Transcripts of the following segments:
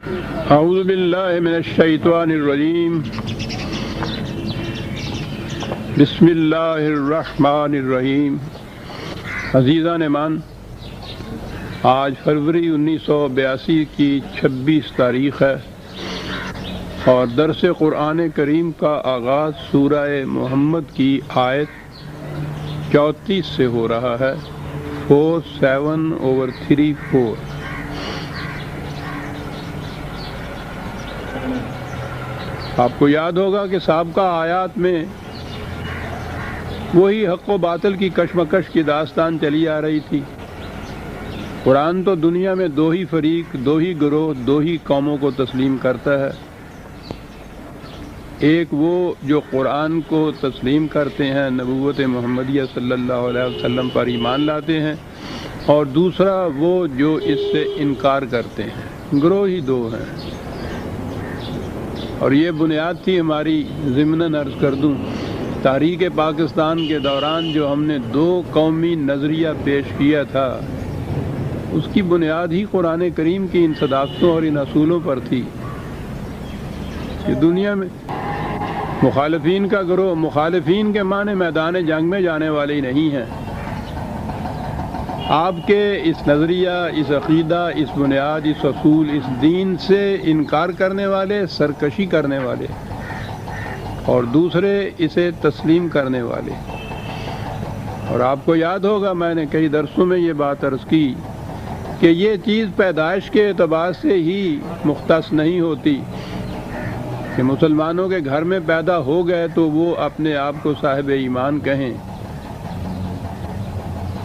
اعوذ باللہ من الشیطان الرجیم بسم اللہ الرحمن الرحیم۔ عزیزان ایمان، آج فروری 1982 کی 26 تاریخ ہے اور درس قرآن کریم کا آغاز سورہ محمد کی آیت 34 سے ہو رہا ہے، 47/3 آپ کو یاد ہوگا کہ سابقہ آیات میں وہی حق و باطل کی کشمکش کی داستان چلی آ رہی تھی۔ قرآن تو دنیا میں دو ہی فریق، دو ہی گروہ، دو ہی قوموں کو تسلیم کرتا ہے۔ ایک وہ جو قرآن کو تسلیم کرتے ہیں، نبوت محمدیہ صلی اللہ علیہ وسلم پر ایمان لاتے ہیں، اور دوسرا وہ جو اس سے انکار کرتے ہیں۔ گروہ ہی دو ہیں، اور یہ بنیاد تھی ہماری۔ ضمناً عرض کر دوں، تاریخ پاکستان کے دوران جو ہم نے دو قومی نظریہ پیش کیا تھا، اس کی بنیاد ہی قرآن کریم کی ان صداقتوں اور ان اصولوں پر تھی کہ دنیا میں مخالفین کا گروہ، مخالفین کے معنی میدان جنگ میں جانے والے ہی نہیں ہیں۔ آپ کے اس نظریہ، اس عقیدہ، اس بنیاد، اس اصول، اس دین سے انکار کرنے والے، سرکشی کرنے والے، اور دوسرے اسے تسلیم کرنے والے۔ اور آپ کو یاد ہوگا، میں نے کئی درسوں میں یہ بات عرض کی کہ یہ چیز پیدائش کے اعتبار سے ہی مختص نہیں ہوتی کہ مسلمانوں کے گھر میں پیدا ہو گئے تو وہ اپنے آپ کو صاحب ایمان کہیں۔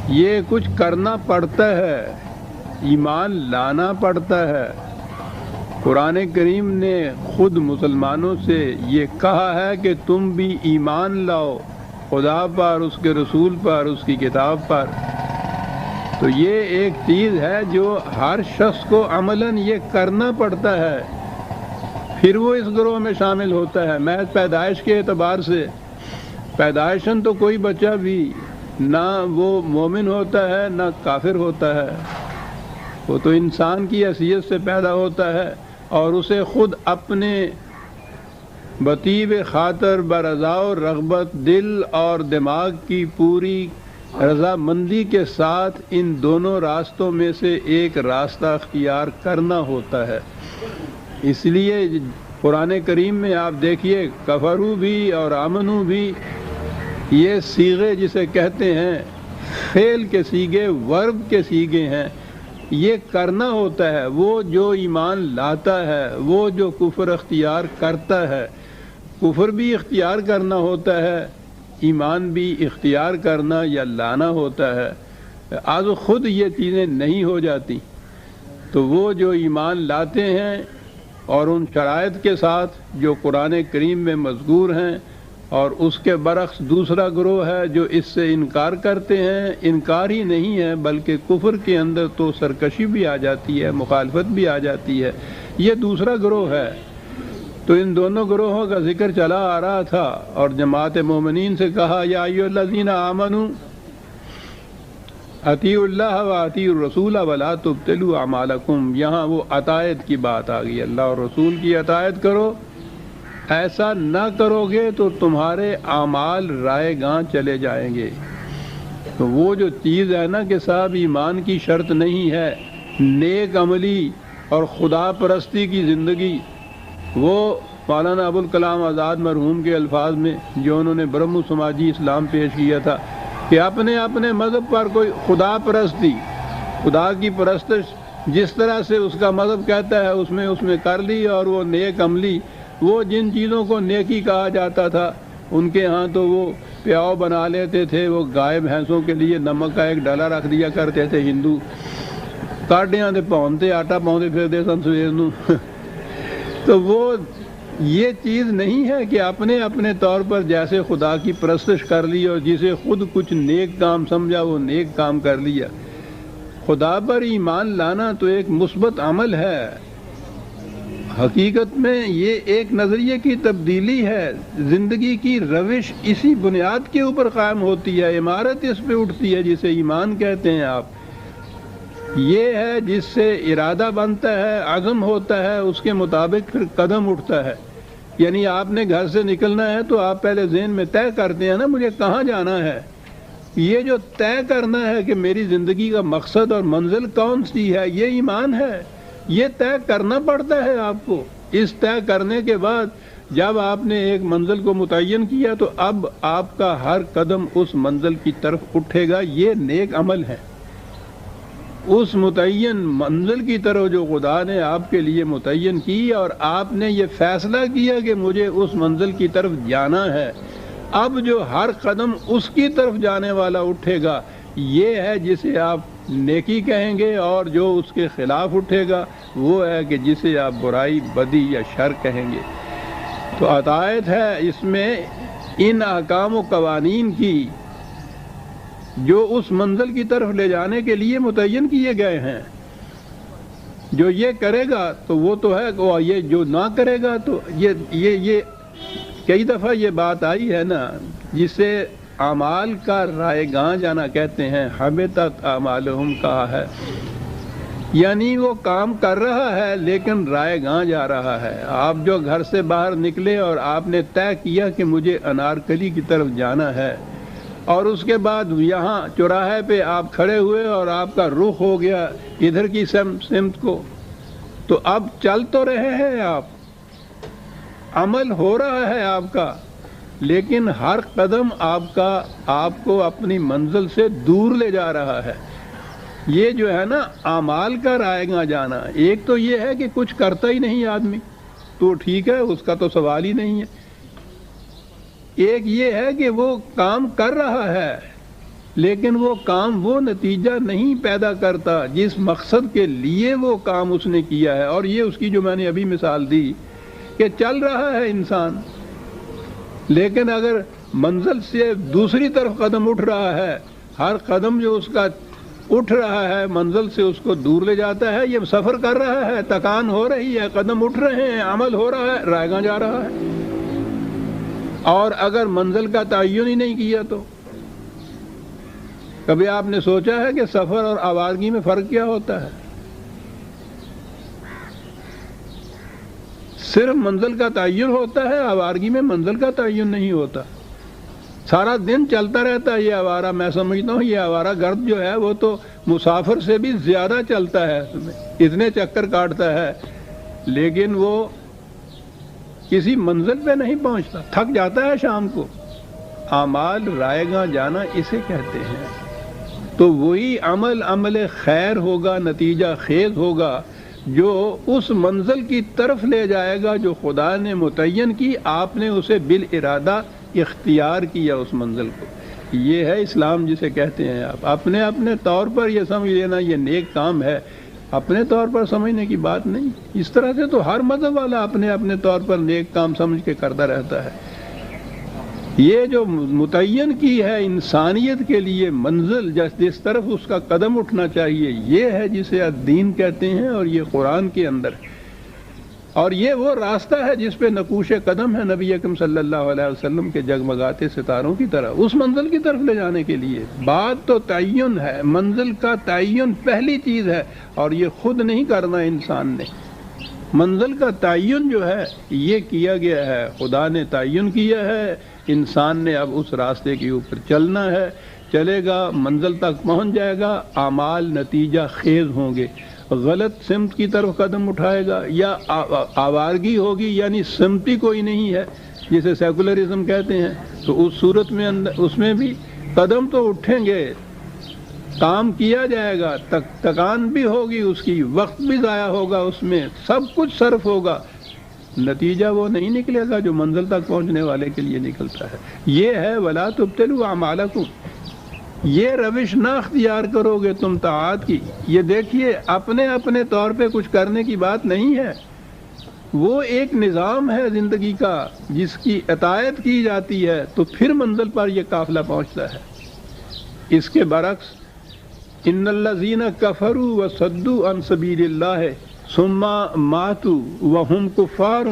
یہ کچھ کرنا پڑتا ہے، ایمان لانا پڑتا ہے۔ قرآن کریم نے خود مسلمانوں سے یہ کہا ہے کہ تم بھی ایمان لاؤ خدا پر، اس کے رسول پر، اس کی کتاب پر۔ تو یہ ایک چیز ہے جو ہر شخص کو عملاً یہ کرنا پڑتا ہے، پھر وہ اس گروہ میں شامل ہوتا ہے۔ محض پیدائش کے اعتبار سے پیدائشاً تو کوئی بچہ بھی نہ وہ مومن ہوتا ہے نہ کافر ہوتا ہے، وہ تو انسان کی حیثیت سے پیدا ہوتا ہے، اور اسے خود اپنے بطیب خاطر برضا و رغبت، دل اور دماغ کی پوری رضامندی کے ساتھ ان دونوں راستوں میں سے ایک راستہ اختیار کرنا ہوتا ہے۔ اس لیے قرآن کریم میں آپ دیکھیے، کفرو بھی اور آمنو بھی، یہ صیغے جسے کہتے ہیں فعل کے صیغے، ورب کے صیغے ہیں۔ یہ کرنا ہوتا ہے۔ وہ جو ایمان لاتا ہے، وہ جو کفر اختیار کرتا ہے، کفر بھی اختیار کرنا ہوتا ہے، ایمان بھی اختیار کرنا یا لانا ہوتا ہے۔ آج خود یہ چیزیں نہیں ہو جاتی، تو وہ جو ایمان لاتے ہیں اور ان شرائط کے ساتھ جو قرآن کریم میں مذکور ہیں، اور اس کے برعکس دوسرا گروہ ہے جو اس سے انکار کرتے ہیں۔ انکار ہی نہیں ہے بلکہ کفر کے اندر تو سرکشی بھی آ جاتی ہے، مخالفت بھی آ جاتی ہے۔ یہ دوسرا گروہ ہے۔ تو ان دونوں گروہوں کا ذکر چلا آ رہا تھا، اور جماعت مومنین سے کہا یا ایھا الذین آمنوا اطیعوا اللہ واطیعوا الرسول ولا تبطلوا اعمالکم۔ یہاں وہ اطاعت کی بات آ گئی، اللہ اور رسول کی اطاعت کرو۔ ایسا نہ کرو گے تو تمہارے اعمال رائے گاں چلے جائیں گے۔ تو وہ جو چیز ہے نا کہ صاحب ایمان کی شرط نہیں ہے، نیک عملی اور خدا پرستی کی زندگی، وہ مولانا ابوالکلام آزاد مرحوم کے الفاظ میں جو انہوں نے برہم سماجی اسلام پیش کیا تھا کہ اپنے اپنے مذہب پر کوئی خدا پرستی، خدا کی پرستش جس طرح سے اس کا مذہب کہتا ہے اس میں کر لی، اور وہ نیک عملی، وہ جن چیزوں کو نیکی کہا جاتا تھا ان کے ہاں تو وہ پیاؤ بنا لیتے تھے، وہ گائے بھینسوں کے لیے نمک کا ایک ڈالا رکھ دیا کرتے تھے ہندو، کاڈیاں دے پاؤندے آٹا پاؤندے پھرتے سن سویر نو۔ تو وہ یہ چیز نہیں ہے کہ اپنے اپنے طور پر جیسے خدا کی پرستش کر لی، اور جسے خود کچھ نیک کام سمجھا وہ نیک کام کر لیا۔ خدا پر ایمان لانا تو ایک مثبت عمل ہے۔ حقیقت میں یہ ایک نظریے کی تبدیلی ہے، زندگی کی روش اسی بنیاد کے اوپر قائم ہوتی ہے، عمارت اس پہ اٹھتی ہے جسے ایمان کہتے ہیں آپ۔ یہ ہے جس سے ارادہ بنتا ہے، عزم ہوتا ہے، اس کے مطابق پھر قدم اٹھتا ہے۔ یعنی آپ نے گھر سے نکلنا ہے تو آپ پہلے ذہن میں طے کرتے ہیں نا مجھے کہاں جانا ہے۔ یہ جو طے کرنا ہے کہ میری زندگی کا مقصد اور منزل کون سی ہے، یہ ایمان ہے۔ یہ طے کرنا پڑتا ہے آپ کو۔ اس طے کرنے کے بعد جب آپ نے ایک منزل کو متعین کیا تو اب آپ کا ہر قدم اس منزل کی طرف اٹھے گا۔ یہ نیک عمل ہے۔ اس متعین منزل کی طرف جو خدا نے آپ کے لیے متعین کی اور آپ نے یہ فیصلہ کیا کہ مجھے اس منزل کی طرف جانا ہے، اب جو ہر قدم اس کی طرف جانے والا اٹھے گا یہ ہے جسے آپ نیکی کہیں گے، اور جو اس کے خلاف اٹھے گا وہ ہے کہ جسے آپ برائی، بدی یا شر کہیں گے۔ تو عطایت ہے اس میں ان احکام و قوانین کی جو اس منزل کی طرف لے جانے کے لیے متعین کیے گئے ہیں۔ جو یہ کرے گا تو وہ تو ہے، اور یہ جو نہ کرے گا تو یہ کئی دفعہ یہ بات آئی ہے نا جسے اعمال کا رائے گاں جانا کہتے ہیں۔ حبطت اعمالہم کہا ہے، یعنی وہ کام کر رہا ہے لیکن رائے گاں جا رہا ہے۔ آپ جو گھر سے باہر نکلے اور آپ نے طے کیا کہ مجھے انارکلی کی طرف جانا ہے، اور اس کے بعد یہاں چوراہے پہ آپ کھڑے ہوئے اور آپ کا رخ ہو گیا ادھر کی سمت کو، تو اب چل تو رہے ہیں آپ، عمل ہو رہا ہے آپ کا، لیکن ہر قدم آپ کو اپنی منزل سے دور لے جا رہا ہے۔ یہ جو ہے نا اعمال کا رائے گاں جانا، ایک تو یہ ہے کہ کچھ کرتا ہی نہیں آدمی تو ٹھیک ہے، اس کا تو سوال ہی نہیں ہے۔ ایک یہ ہے کہ وہ کام کر رہا ہے لیکن وہ کام وہ نتیجہ نہیں پیدا کرتا جس مقصد کے لیے وہ کام اس نے کیا ہے۔ اور یہ اس کی جو میں نے ابھی مثال دی کہ چل رہا ہے انسان، لیکن اگر منزل سے دوسری طرف قدم اٹھ رہا ہے، ہر قدم جو اس کا اٹھ رہا ہے منزل سے اس کو دور لے جاتا ہے۔ یہ سفر کر رہا ہے، تکان ہو رہی ہے، قدم اٹھ رہے ہیں، عمل ہو رہا ہے، رائے گاں جا رہا ہے۔ اور اگر منزل کا تعین ہی نہیں کیا تو کبھی آپ نے سوچا ہے کہ سفر اور آوارگی میں فرق کیا ہوتا ہے؟ صرف منزل کا تعین ہوتا ہے، آوارگی میں منزل کا تعین نہیں ہوتا۔ سارا دن چلتا رہتا ہے یہ آوارہ، میں سمجھتا ہوں یہ آوارہ گرد جو ہے وہ تو مسافر سے بھی زیادہ چلتا ہے، اتنے چکر کاٹتا ہے، لیکن وہ کسی منزل پہ نہیں پہنچتا، تھک جاتا ہے شام کو۔ اعمال رائے گاں جانا اسے کہتے ہیں۔ تو وہی عمل خیر ہوگا، نتیجہ خیز ہوگا، جو اس منزل کی طرف لے جائے گا جو خدا نے متعین کی، آپ نے اسے بالارادہ اختیار کیا اس منزل کو۔ یہ ہے اسلام جسے کہتے ہیں۔ آپ اپنے طور پر یہ سمجھ لینا یہ نیک کام ہے، اپنے طور پر سمجھنے کی بات نہیں۔ اس طرح سے تو ہر مذہب والا اپنے طور پر نیک کام سمجھ کے کرتا رہتا ہے۔ یہ جو متعین کی ہے انسانیت کے لیے منزل، جس طرف اس کا قدم اٹھنا چاہیے، یہ ہے جسے الدین کہتے ہیں، اور یہ قرآن کے اندر ہے۔ اور یہ وہ راستہ ہے جس پہ نقوش قدم ہے نبی اکرم صلی اللہ علیہ وسلم کے جگمگاتے ستاروں کی طرح، اس منزل کی طرف لے جانے کے لیے۔ بات تو تعین ہے، منزل کا تعین پہلی چیز ہے، اور یہ خود نہیں کرنا انسان نے۔ منزل کا تعین جو ہے یہ کیا گیا ہے، خدا نے تعین کیا ہے، انسان نے اب اس راستے کے اوپر چلنا ہے، چلے گا، منزل تک پہنچ جائے گا، اعمال نتیجہ خیز ہوں گے۔ غلط سمت کی طرف قدم اٹھائے گا یا آوارگی ہوگی، یعنی سمتی کوئی نہیں ہے جسے سیکولرزم کہتے ہیں، تو اس صورت میں اس میں بھی قدم تو اٹھیں گے، کام کیا جائے گا، تکان بھی ہوگی، اس کی وقت بھی ضائع ہوگا، اس میں سب کچھ صرف ہوگا، نتیجہ وہ نہیں نکلے گا جو منزل تک پہنچنے والے کے لیے نکلتا ہے۔ یہ ہے وَلَا تُبْطِلُوا أَعْمَالَكُمْ۔ یہ روش نہ اختیار کرو گے تم طاعات کی۔ یہ دیکھیے اپنے طور پہ کچھ کرنے کی بات نہیں ہے، وہ ایک نظام ہے زندگی کا جس کی اطاعت کی جاتی ہے تو پھر منزل پر یہ قافلہ پہنچتا ہے۔ اس کے برعکس ان الذین کفروا وصدوا عن سبیل اللہ ثم ماتوا وهم کفار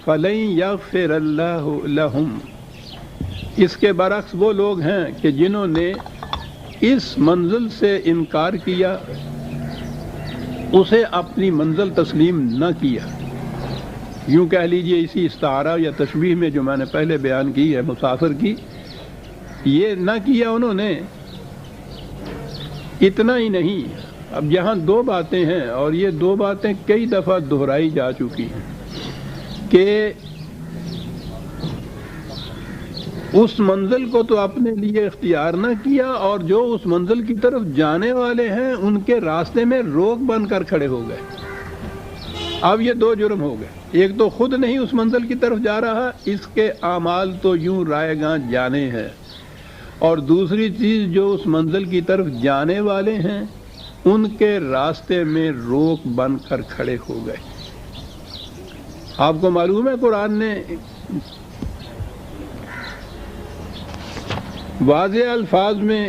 فلن یغفر اللہ لهم۔ اس کے برعکس وہ لوگ ہیں کہ جنہوں نے اس منزل سے انکار کیا اسے اپنی منزل تسلیم نہ کیا، یوں کہہ لیجئے اسی استعارہ یا تشبیہ میں جو میں نے پہلے بیان کی ہے مسافر کی، یہ نہ کیا انہوں نے۔ اتنا ہی نہیں، اب یہاں دو باتیں ہیں اور یہ دو باتیں کئی دفعہ دہرائی جا چکی ہیں کہ اس منزل کو تو اپنے لیے اختیار نہ کیا، اور جو اس منزل کی طرف جانے والے ہیں ان کے راستے میں روک بن کر کھڑے ہو گئے۔ اب یہ دو جرم ہو گئے، ایک تو خود نہیں اس منزل کی طرف جا رہا، اس کے اعمال تو یوں رائے گاں جانے ہیں، اور دوسری چیز جو اس منزل کی طرف جانے والے ہیں ان کے راستے میں روک بن کر کھڑے ہو گئے۔ آپ کو معلوم ہے قرآن نے واضح الفاظ میں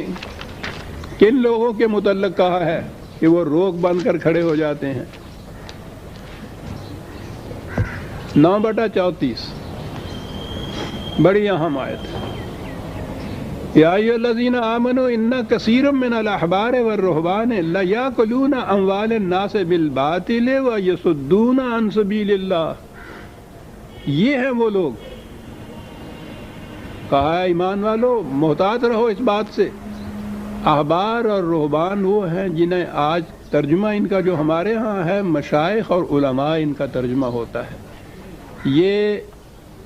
کن لوگوں کے متعلق کہا ہے کہ وہ روک بن کر کھڑے ہو جاتے ہیں؟ 9/34 بڑی اہم آیت ہے۔ یا ایھا الذین آمنوا ان کثیر من الاحبار والرہبان لیاکلون اموال الناس بالباطل ویصدون عن سبیل اللہ۔ یہ ہیں وہ لوگ، کہا ہے ایمان والو محتاط رہو اس بات سے۔ احبار اور رہبان وہ ہیں جنہیں آج ترجمہ ان کا جو ہمارے ہاں ہے مشائخ اور علماء ان کا ترجمہ ہوتا ہے۔ یہ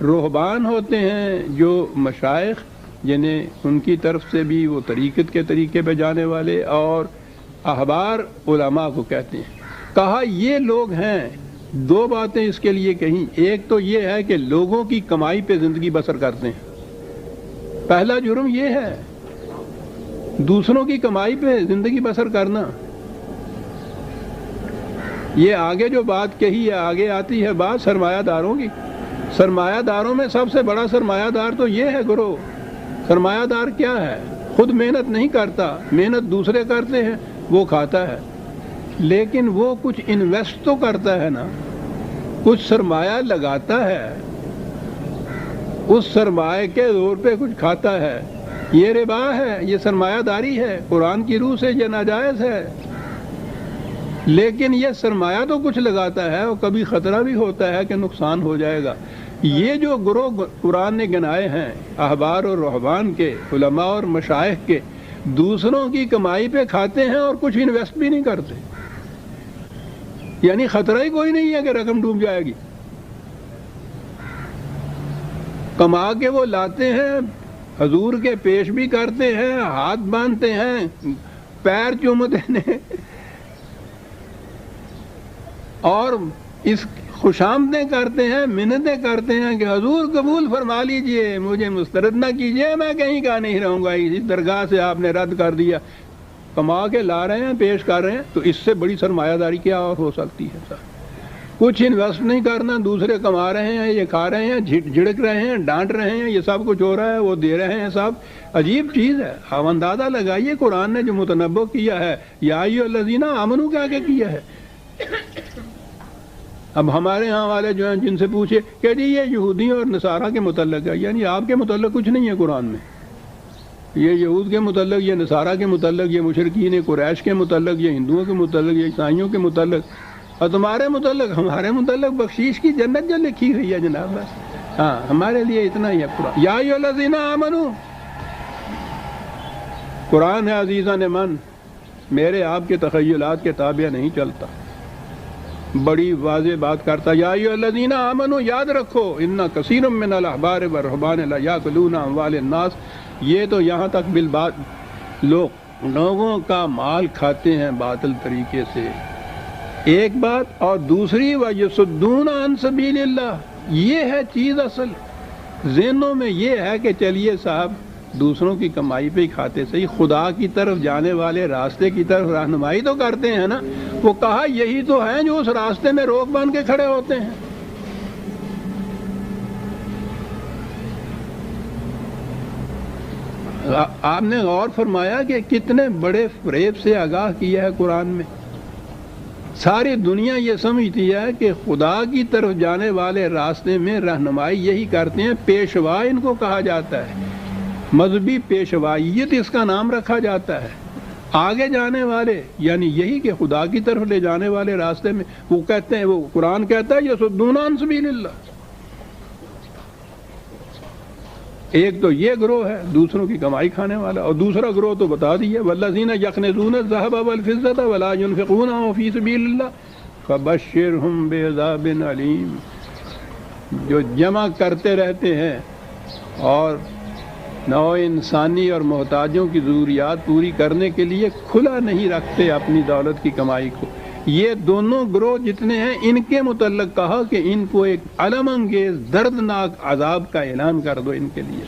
رہبان ہوتے ہیں جو مشائخ جنہیں ان کی طرف سے بھی وہ طریقت کے طریقے پہ جانے والے، اور احبار علماء کو کہتے ہیں۔ کہا یہ لوگ ہیں، دو باتیں اس کے لیے کہیں، ایک تو یہ ہے کہ لوگوں کی کمائی پہ زندگی بسر کرتے ہیں، پہلا جرم یہ ہے، دوسروں کی کمائی پہ زندگی بسر کرنا۔ یہ آگے جو بات کہی ہے، آگے آتی ہے بات سرمایہ داروں کی۔ سرمایہ داروں میں سب سے بڑا سرمایہ دار تو یہ ہے گروہ۔ سرمایہ دار کیا ہے؟ خود محنت نہیں کرتا، محنت دوسرے کرتے ہیں، وہ کھاتا ہے، لیکن وہ کچھ انویسٹ تو کرتا ہے نا، کچھ سرمایہ لگاتا ہے، اس سرمایہ کے زور پہ کچھ کھاتا ہے۔ یہ ربا ہے، یہ سرمایہ داری ہے، قرآن کی روح سے یہ ناجائز ہے، لیکن یہ سرمایہ تو کچھ لگاتا ہے اور کبھی خطرہ بھی ہوتا ہے کہ نقصان ہو جائے گا۔ یہ جو گروہ قرآن نے گنائے ہیں احبار اور رہبان کے، علماء اور مشائخ کے، دوسروں کی کمائی پہ کھاتے ہیں اور کچھ انویسٹ بھی نہیں کرتے، یعنی خطرہ ہی کوئی نہیں ہے کہ رقم ڈوب جائے گی۔ کما کے وہ لاتے ہیں، حضور کے پیش بھی کرتے ہیں، ہاتھ باندھتے ہیں، پیر چومتے ہیں، اور اس خوشامدیں کرتے ہیں، منتیں کرتے ہیں کہ حضور قبول فرما لیجئے، مجھے مسترد نہ کیجئے، میں کہیں کا نہیں رہوں گا، اس درگاہ سے آپ نے رد کر دیا۔ کما کے لا رہے ہیں، پیش کر رہے ہیں، تو اس سے بڑی سرمایہ داری کیا اور ہو سکتی ہے؟ سر کچھ انویسٹ نہیں کرنا، دوسرے کما رہے ہیں، یہ کھا رہے ہیں، جھڑک رہے ہیں، ڈانٹ رہے ہیں، یہ سب کچھ ہو رہا ہے، وہ دے رہے ہیں، سب عجیب چیز ہے۔ اب اندازہ لگائیے قرآن نے جو متنبع کیا ہے، یا ایھا الذین آمنوا کیا ہے۔ اب ہمارے ہاں والے جو ہیں جن سے پوچھے کہ جی یہ یہودیوں اور نصارہ کے متعلق ہے، یعنی آپ کے متعلق کچھ نہیں ہے قرآن میں، یہ یہود کے متعلق، یہ نصارہ کے متعلق، یہ مشرکین قریش کے متعلق، یہ ہندوؤں کے متعلق، یہ عیسائیوں کے متعلق، اور تمہارے متعلق، ہمارے متعلق بخشیش کی جنت جو لکھی ہوئی ہے جناب، بس ہاں ہمارے لیے اتنا ہی ہے قرآن۔ یا ایھا الذین آمنوا، قرآن ہے عزیزان من، میرے آپ کے تخیلات کے تابع نہیں چلتا، بڑی واضح بات کرتا۔ یا ایھا الذین آمنوا، یاد رکھو، ان کثیر من الاحبار والرہبان لیاکلون اموال الناس، یہ تو یہاں تک بالبات لوگوں کا مال کھاتے ہیں باطل طریقے سے، ایک بات، اور دوسری ویصدون عن سبیل اللہ، یہ ہے چیز اصل۔ ذہنوں میں یہ ہے کہ چلیے صاحب دوسروں کی کمائی پہ ہی کھاتے صحیح، خدا کی طرف جانے والے راستے کی طرف رہنمائی تو کرتے ہیں نا۔ وہ کہا یہی تو ہیں جو اس راستے میں روک باندھ کے کھڑے ہوتے ہیں۔ آپ نے غور فرمایا کہ کتنے بڑے فریب سے آگاہ کیا ہے قرآن میں۔ ساری دنیا یہ سمجھتی ہے کہ خدا کی طرف جانے والے راستے میں رہنمائی یہی کرتے ہیں، پیشوا ان کو کہا جاتا ہے، مذہبی پیشوائیت اس کا نام رکھا جاتا ہے۔ آگے جانے والے یعنی یہی کہ خدا کی طرف لے جانے والے راستے میں وہ کہتے ہیں، وہ قرآن کہتا ہے یصدون عن سبیل اللہ. ایک تو یہ گروہ ہے دوسروں کی کمائی کھانے والا، اور دوسرا گروہ تو بتا دیا والذین یکنزون الذهب والفضة ولا ينفقونها في سبیل اللہ فبشرهم بعذاب علیم. جو جمع کرتے رہتے ہیں اور نوع انسانی اور محتاجوں کی ضروریات پوری کرنے کے لیے کھلا نہیں رکھتے اپنی دولت کی کمائی کو، یہ دونوں گروہ جتنے ہیں ان کے متعلق کہا کہ ان کو ایک الم انگیز دردناک عذاب کا اعلان کر دو ان کے لیے.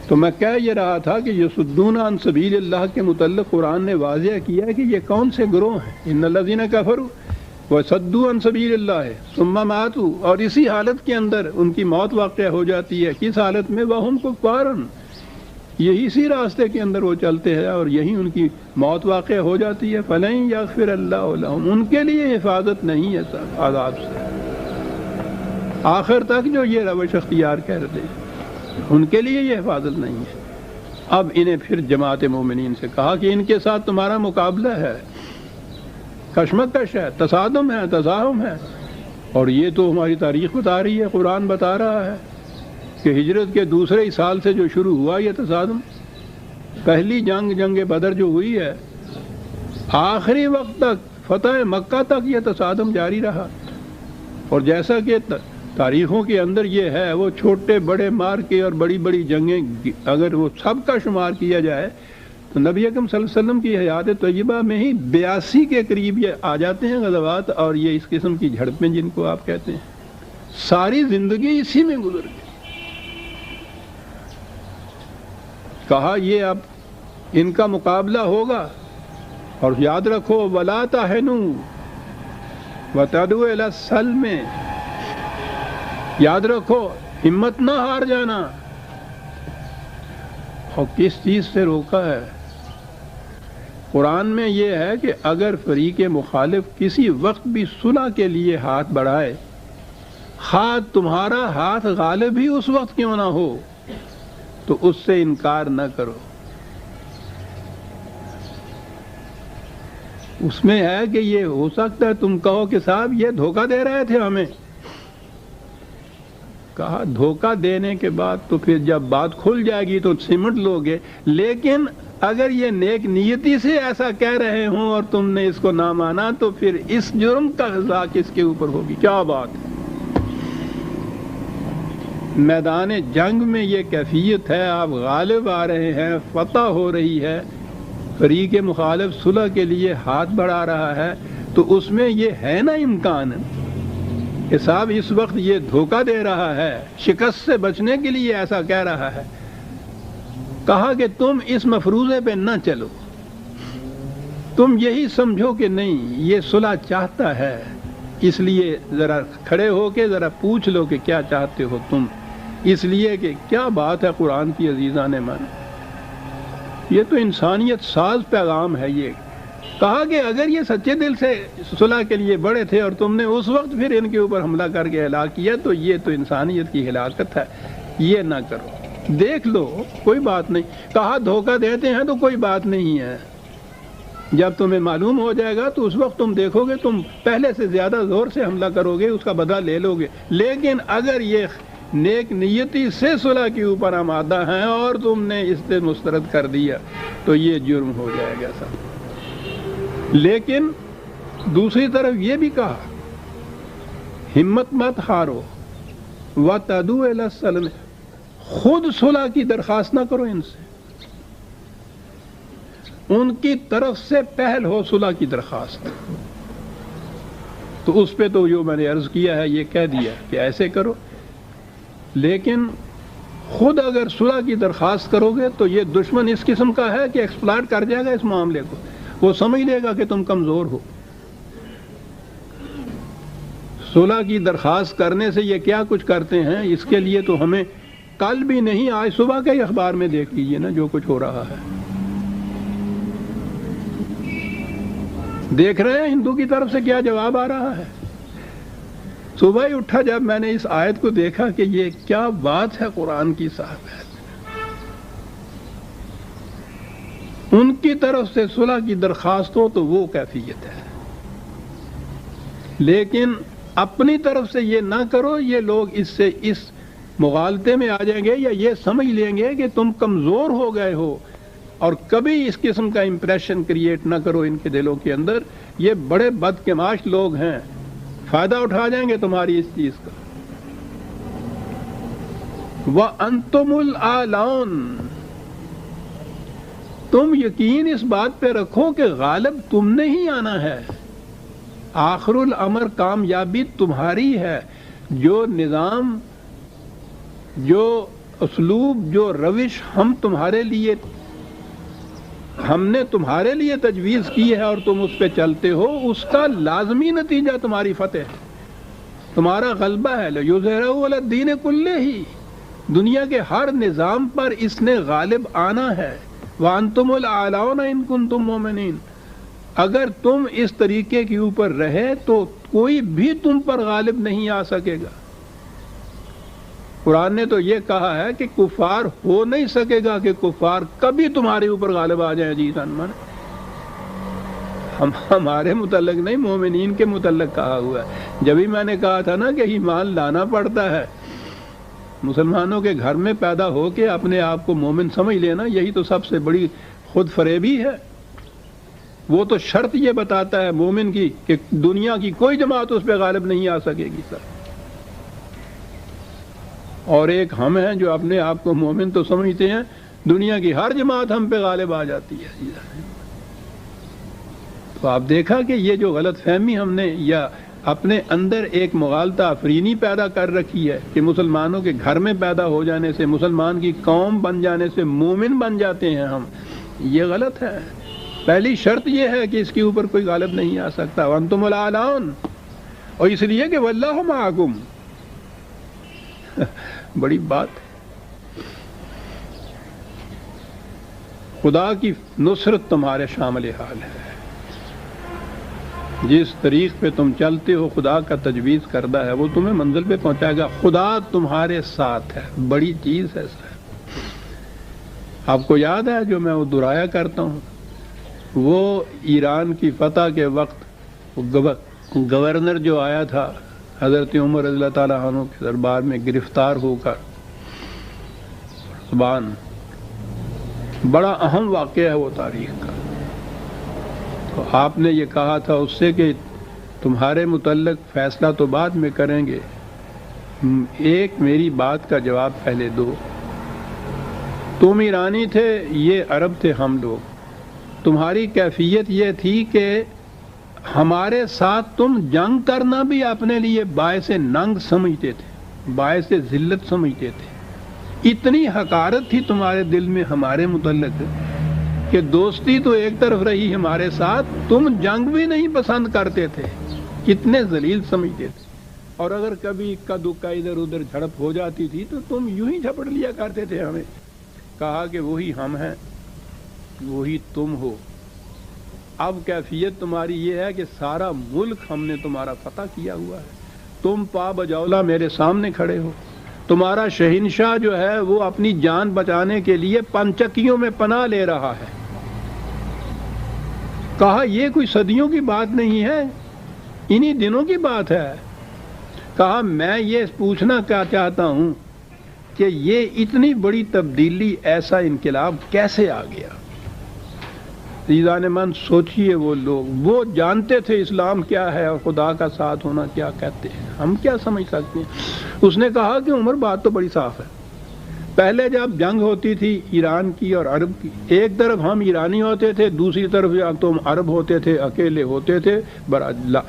تو میں کہہ یہ رہا تھا کہ یصدون عن سبیل اللہ کے متعلق قرآن نے واضح کیا کہ یہ کون سے گروہ ہیں. ان الذین کفروا وصدوا عن سبیل اللہ ثم ماتوا، اور اسی حالت کے اندر ان کی موت واقع ہو جاتی ہے. کس حالت میں؟ وہم کفار، یہی اسی راستے کے اندر وہ چلتے ہیں اور یہی ان کی موت واقع ہو جاتی ہے. فلن یغفر اللہ لہم، ان کے لیے حفاظت نہیں ہے عذاب سے آخر تک. جو یہ روش اختیار کرتے ہیں ان کے لیے یہ حفاظت نہیں ہے. اب انہیں پھر جماعت مومنین سے کہا کہ ان کے ساتھ تمہارا مقابلہ ہے، کشمکش ہے، تصادم ہے، تزاحم ہے. اور یہ تو ہماری تاریخ بتا رہی ہے، قرآن بتا رہا ہے کہ ہجرت کے دوسرے ہی سال سے جو شروع ہوا یہ تصادم، پہلی جنگ بدر جو ہوئی ہے، آخری وقت تک فتح مکہ تک یہ تصادم جاری رہا. اور جیسا کہ تاریخوں کے اندر یہ ہے، وہ چھوٹے بڑے مار کے اور بڑی بڑی جنگیں اگر وہ سب کا شمار کیا جائے تو نبی اکرم صلی اللہ علیہ وسلم کی حیات طیبہ میں ہی 82 کے قریب یہ آ جاتے ہیں غزوات، اور یہ اس قسم کی جھڑپیں جن کو آپ کہتے ہیں. ساری زندگی اسی میں گزر گئی. کہا یہ اب ان کا مقابلہ ہوگا، اور یاد رکھو وَلَا تَهِنُوا وَتَدْعُوا إِلَى السَّلْمِ، یاد رکھو ہمت نہ ہار جانا. اور کس چیز سے روکا ہے قرآن میں؟ یہ ہے کہ اگر فریق مخالف کسی وقت بھی صلح کے لیے ہاتھ بڑھائے، خواہ تمہارا ہاتھ غالب ہی اس وقت کیوں نہ ہو، تو اس سے انکار نہ کرو. اس میں ہے کہ یہ ہو سکتا ہے تم کہو کہ صاحب یہ دھوکہ دے رہے تھے ہمیں. کہا دھوکہ دینے کے بعد تو پھر جب بات کھل جائے گی تو سمٹ لوگے، لیکن اگر یہ نیک نیتی سے ایسا کہہ رہے ہوں اور تم نے اس کو نہ مانا تو پھر اس جرم کا سزا کس کے اوپر ہوگی؟ کیا بات ہے. میدان جنگ میں یہ کیفیت ہے، آپ غالب آ رہے ہیں، فتح ہو رہی ہے، فریق مخالف صلح کے لیے ہاتھ بڑھا رہا ہے، تو اس میں یہ ہے نا امکان کہ صاحب اس وقت یہ دھوکہ دے رہا ہے، شکست سے بچنے کے لیے ایسا کہہ رہا ہے. کہا کہ تم اس مفروضے پہ نہ چلو، تم یہی سمجھو کہ نہیں یہ صلح چاہتا ہے، اس لیے ذرا کھڑے ہو کے ذرا پوچھ لو کہ کیا چاہتے ہو تم. اس لیے کہ کیا بات ہے قرآن کی عزیزان من، یہ تو انسانیت ساز پیغام ہے. یہ کہا کہ اگر یہ سچے دل سے صلح کے لیے بڑے تھے اور تم نے اس وقت پھر ان کے اوپر حملہ کر کے ہلاک کیا تو یہ تو انسانیت کی ہلاکت ہے، یہ نہ کرو، دیکھ لو کوئی بات نہیں. کہا دھوکہ دیتے ہیں تو کوئی بات نہیں ہے، جب تمہیں معلوم ہو جائے گا تو اس وقت تم دیکھو گے تم پہلے سے زیادہ زور سے حملہ کرو گے، اس کا بدلہ لے لو گے. لیکن اگر یہ نیک نیتی سے صلح کے اوپر آمادہ ہیں اور تم نے اس سے مسترد کر دیا تو یہ جرم ہو جائے گا سب. لیکن دوسری طرف یہ بھی کہا ہمت مت ہارو وَتَدْعُوا إِلَى السَّلْمِ، خود صلح کی درخواست نہ کرو ان سے، ان کی طرف سے پہل ہو صلح کی درخواست. تو اس پہ تو جو میں نے عرض کیا ہے یہ کہہ دیا کہ ایسے کرو، لیکن خود اگر صلح کی درخواست کرو گے تو یہ دشمن اس قسم کا ہے کہ ایکسپلائٹ کر جائے گا اس معاملے کو، وہ سمجھ لے گا کہ تم کمزور ہو. صلح کی درخواست کرنے سے یہ کیا کچھ کرتے ہیں، اس کے لیے تو ہمیں کل بھی نہیں آج صبح کے اخبار میں دیکھ لیجئے نا جو کچھ ہو رہا ہے. دیکھ رہے ہیں ہندو کی طرف سے کیا جواب آ رہا ہے. صبح ہی اٹھا جب میں نے اس آیت کو دیکھا کہ یہ کیا بات ہے قرآن کی صاحب ہے. ان کی طرف سے صلح کی درخواست ہو تو وہ کیفیت ہے، لیکن اپنی طرف سے یہ نہ کرو۔ یہ لوگ اس سے اس مغالطے میں آ جائیں گے یا یہ سمجھ لیں گے کہ تم کمزور ہو گئے ہو، اور کبھی اس قسم کا امپریشن کریٹ نہ کرو ان کے دلوں کے اندر۔ یہ بڑے بدکماش لوگ ہیں، فائدہ اٹھا جائیں گے تمہاری اس چیز کا۔ وَأَنْتُمُ الْأَعْلَوْنَ، تم یقین اس بات پہ رکھو کہ غالب تم نے ہی آنا ہے، آخر الامر کامیابی تمہاری ہے۔ جو نظام، جو اسلوب، جو روش ہم نے تمہارے لیے تجویز کی ہے اور تم اس پہ چلتے ہو، اس کا لازمی نتیجہ تمہاری فتح ہے، تمہارا غلبہ ہے۔ لَيُظْهِرَهُ عَلَى الدِّينِ كُلِّهِ، دنیا کے ہر نظام پر اس نے غالب آنا ہے۔ وَأَنْتُمُ الْأَعْلَوْنَ إِن كُنتُم مُؤْمِنِينَ، اگر تم اس طریقے کے اوپر رہے تو کوئی بھی تم پر غالب نہیں آ سکے گا۔ قرآن نے تو یہ کہا ہے کہ کفار ہو نہیں سکے گا کہ کفار کبھی تمہارے اوپر غالب آ جائیں۔ جی سنمان ہمارے متعلق نہیں، مومنین کے متعلق کہا ہوا ہے۔ جبھی میں نے کہا تھا نا کہ ایمان لانا پڑتا ہے، مسلمانوں کے گھر میں پیدا ہو کے اپنے آپ کو مومن سمجھ لینا، یہی تو سب سے بڑی خود فریبی ہے۔ وہ تو شرط یہ بتاتا ہے مومن کی کہ دنیا کی کوئی جماعت اس پہ غالب نہیں آ سکے گی سر، اور ایک ہم ہیں جو اپنے آپ کو مومن تو سمجھتے ہیں، دنیا کی ہر جماعت ہم پہ غالب آ جاتی ہے۔ تو آپ دیکھا کہ یہ جو غلط فہمی ہم نے یا اپنے اندر ایک مغالطہ افرینی پیدا کر رکھی ہے کہ مسلمانوں کے گھر میں پیدا ہو جانے سے، مسلمان کی قوم بن جانے سے مومن بن جاتے ہیں ہم، یہ غلط ہے۔ پہلی شرط یہ ہے کہ اس کے اوپر کوئی غالب نہیں آ سکتا۔ وَأَنْتُمُ الْأَعْلَوْنَ، اور اس لیے کہ وَاللَّهُ مَعَكُمْ، بڑی بات، خدا کی نصرت تمہارے شامل حال ہے۔ جس طریق پہ تم چلتے ہو خدا کا تجویز کردہ ہے، وہ تمہیں منزل پہ پہنچائے گا۔ خدا تمہارے ساتھ ہے، بڑی چیز ہے سر۔ آپ کو یاد ہے جو میں وہ دہرایا کرتا ہوں، وہ ایران کی فتح کے وقت گورنر جو آیا تھا حضرت عمر رضی اللہ تعالیٰ عنہ کے دربار میں گرفتار ہو کر، زبان بڑا اہم واقعہ ہے وہ تاریخ کا۔ تو آپ نے یہ کہا تھا اس سے کہ تمہارے متعلق فیصلہ تو بعد میں کریں گے، ایک میری بات کا جواب پہلے دو۔ تم ایرانی تھے، یہ عرب تھے ہم لوگ، تمہاری کیفیت یہ تھی کہ ہمارے ساتھ تم جنگ کرنا بھی اپنے لیے باعث ننگ سمجھتے تھے، باعث ذلت سمجھتے تھے۔ اتنی حقارت تھی تمہارے دل میں ہمارے متعلق کہ دوستی تو ایک طرف رہی ہمارے ساتھ، تم جنگ بھی نہیں پسند کرتے تھے، کتنے ذلیل سمجھتے تھے۔ اور اگر کبھی اکا دکا ادھر ادھر جھڑپ ہو جاتی تھی تو تم یوں ہی جھپٹ لیا کرتے تھے ہمیں، کہا کہ وہی ہم ہیں، وہی تم ہو۔ اب کیفیت تمہاری یہ ہے کہ سارا ملک ہم نے تمہارا فتح کیا ہوا ہے، تم پا بجولا میرے سامنے کھڑے ہو، تمہارا شہنشاہ جو ہے وہ اپنی جان بچانے کے لیے پنچکیوں میں پناہ لے رہا ہے۔ کہا یہ کوئی صدیوں کی بات نہیں ہے، انہی دنوں کی بات ہے۔ کہا میں یہ پوچھنا کیا چاہتا ہوں کہ یہ اتنی بڑی تبدیلی، ایسا انقلاب کیسے آ گیا؟ عزیزان من سوچئے، وہ لوگ وہ جانتے تھے اسلام کیا ہے اور خدا کا ساتھ ہونا کیا کہتے ہیں، ہم کیا سمجھ سکتے ہیں؟ اس نے کہا کہ عمر بات تو بڑی صاف ہے، پہلے جب جنگ ہوتی تھی ایران کی اور عرب کی، ایک طرف ہم ایرانی ہوتے تھے، دوسری طرف تم عرب ہوتے تھے، اکیلے ہوتے تھے،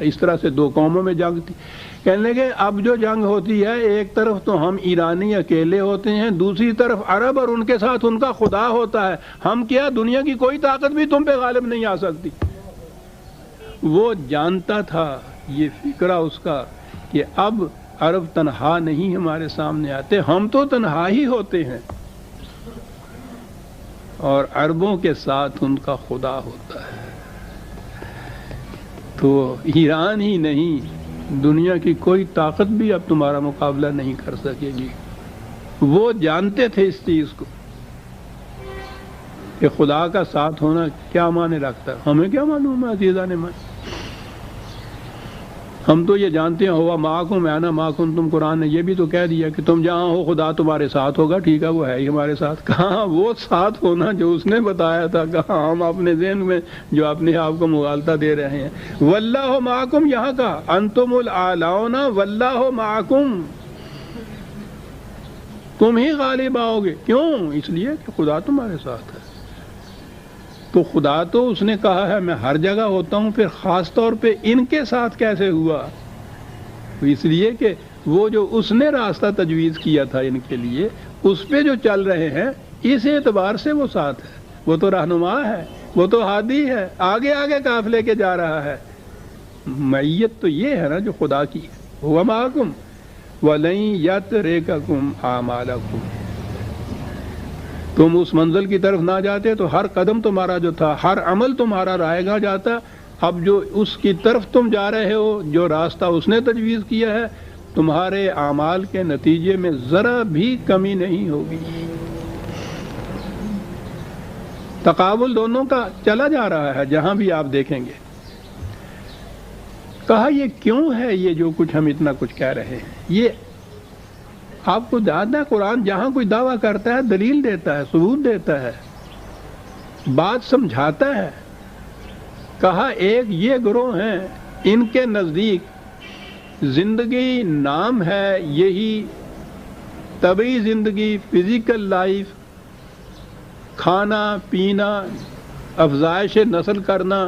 اس طرح سے دو قوموں میں جنگ تھی۔ کہنے لگے اب جو جنگ ہوتی ہے، ایک طرف تو ہم ایرانی اکیلے ہوتے ہیں، دوسری طرف عرب اور ان کے ساتھ ان کا خدا ہوتا ہے، ہم کیا دنیا کی کوئی طاقت بھی تم پہ غالب نہیں آ سکتی۔ وہ جانتا تھا، یہ فکرہ اس کا، کہ اب عرب تنہا نہیں ہمارے سامنے آتے، ہم تو تنہا ہی ہوتے ہیں، اور عربوں کے ساتھ ان کا خدا ہوتا ہے۔ تو ایران ہی نہیں، دنیا کی کوئی طاقت بھی اب تمہارا مقابلہ نہیں کر سکے گی۔ وہ جانتے تھے اس چیز کو۔ کہ خدا کا ساتھ ہونا کیا معنی رکھتا ہے؟ ہمیں کیا معلوم ہے عزیزان من؟ ہم تو یہ جانتے ہیں ہوا معکم انا ما کنتم، قرآن نے یہ بھی تو کہہ دیا کہ تم جہاں ہو خدا تمہارے ساتھ ہوگا، ٹھیک ہے وہ ہے ہی ہمارے ساتھ۔ کہاں وہ ساتھ ہونا جو اس نے بتایا تھا، کہاں ہم اپنے ذہن میں جو اپنے آپ کو مغالطہ دے رہے ہیں۔ واللہ معکم یہاں کا انتم الاعلون واللہ معکم، تم ہی غالب آؤ گے، کیوں؟ اس لیے کہ خدا تمہارے ساتھ ہے۔ تو خدا تو اس نے کہا ہے میں ہر جگہ ہوتا ہوں، پھر خاص طور پہ ان کے ساتھ کیسے ہوا؟ اس لیے کہ وہ جو اس نے راستہ تجویز کیا تھا ان کے لیے، اس پہ جو چل رہے ہیں، اس اعتبار سے وہ ساتھ ہے، وہ تو رہنما ہے، وہ تو ہادی ہے، آگے آگے قافلے کے جا رہا ہے۔ معیت تو یہ ہے نا جو خدا کی ہے، هو معکم وَلَن يَتْرِكَكُمْ أَعْمَالَكُمْ۔ تم اس منزل کی طرف نہ جاتے تو ہر قدم تمہارا جو تھا، ہر عمل تمہارا رائے گاں جاتا۔ اب جو اس کی طرف تم جا رہے ہو، جو راستہ اس نے تجویز کیا ہے، تمہارے اعمال کے نتیجے میں ذرا بھی کمی نہیں ہوگی۔ تقابل دونوں کا چلا جا رہا ہے جہاں بھی آپ دیکھیں گے۔ کہا یہ کیوں ہے یہ جو کچھ ہم اتنا کچھ کہہ رہے ہیں؟ یہ آپ کو یاد ہے قرآن جہاں کوئی دعویٰ کرتا ہے دلیل دیتا ہے، ثبوت دیتا ہے، بات سمجھاتا ہے۔ کہا ایک یہ گروہ ہیں، ان کے نزدیک زندگی نام ہے، یہی طبعی زندگی، فزیکل لائف، کھانا پینا، افزائش نسل کرنا،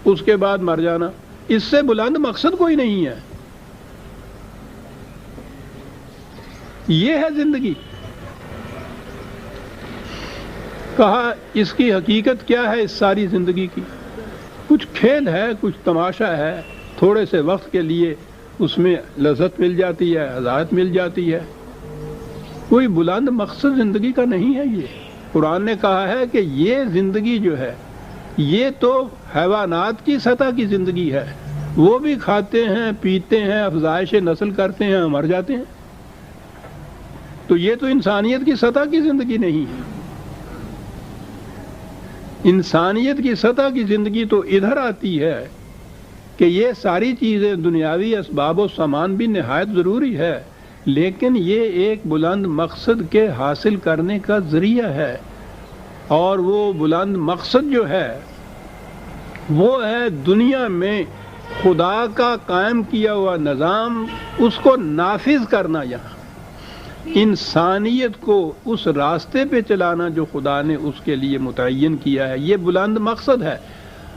اس کے بعد مر جانا، اس سے بلند مقصد کوئی نہیں ہے۔ یہ ہے زندگی۔ کہا اس کی حقیقت کیا ہے اس ساری زندگی کی؟ کچھ کھیل ہے، کچھ تماشا ہے، تھوڑے سے وقت کے لیے اس میں لذت مل جاتی ہے، حضارت مل جاتی ہے، کوئی بلند مقصد زندگی کا نہیں ہے۔ یہ قرآن نے کہا ہے کہ یہ زندگی جو ہے یہ تو حیوانات کی سطح کی زندگی ہے، وہ بھی کھاتے ہیں، پیتے ہیں، افزائش نسل کرتے ہیں، مر جاتے ہیں۔ تو یہ تو انسانیت کی سطح کی زندگی نہیں ہے۔ انسانیت کی سطح کی زندگی تو ادھر آتی ہے کہ یہ ساری چیزیں، دنیاوی اسباب و سامان بھی نہایت ضروری ہے، لیکن یہ ایک بلند مقصد کے حاصل کرنے کا ذریعہ ہے، اور وہ بلند مقصد جو ہے وہ ہے دنیا میں خدا کا قائم کیا ہوا نظام، اس کو نافذ کرنا، یہاں انسانیت کو اس راستے پہ چلانا جو خدا نے اس کے لیے متعین کیا ہے، یہ بلند مقصد ہے۔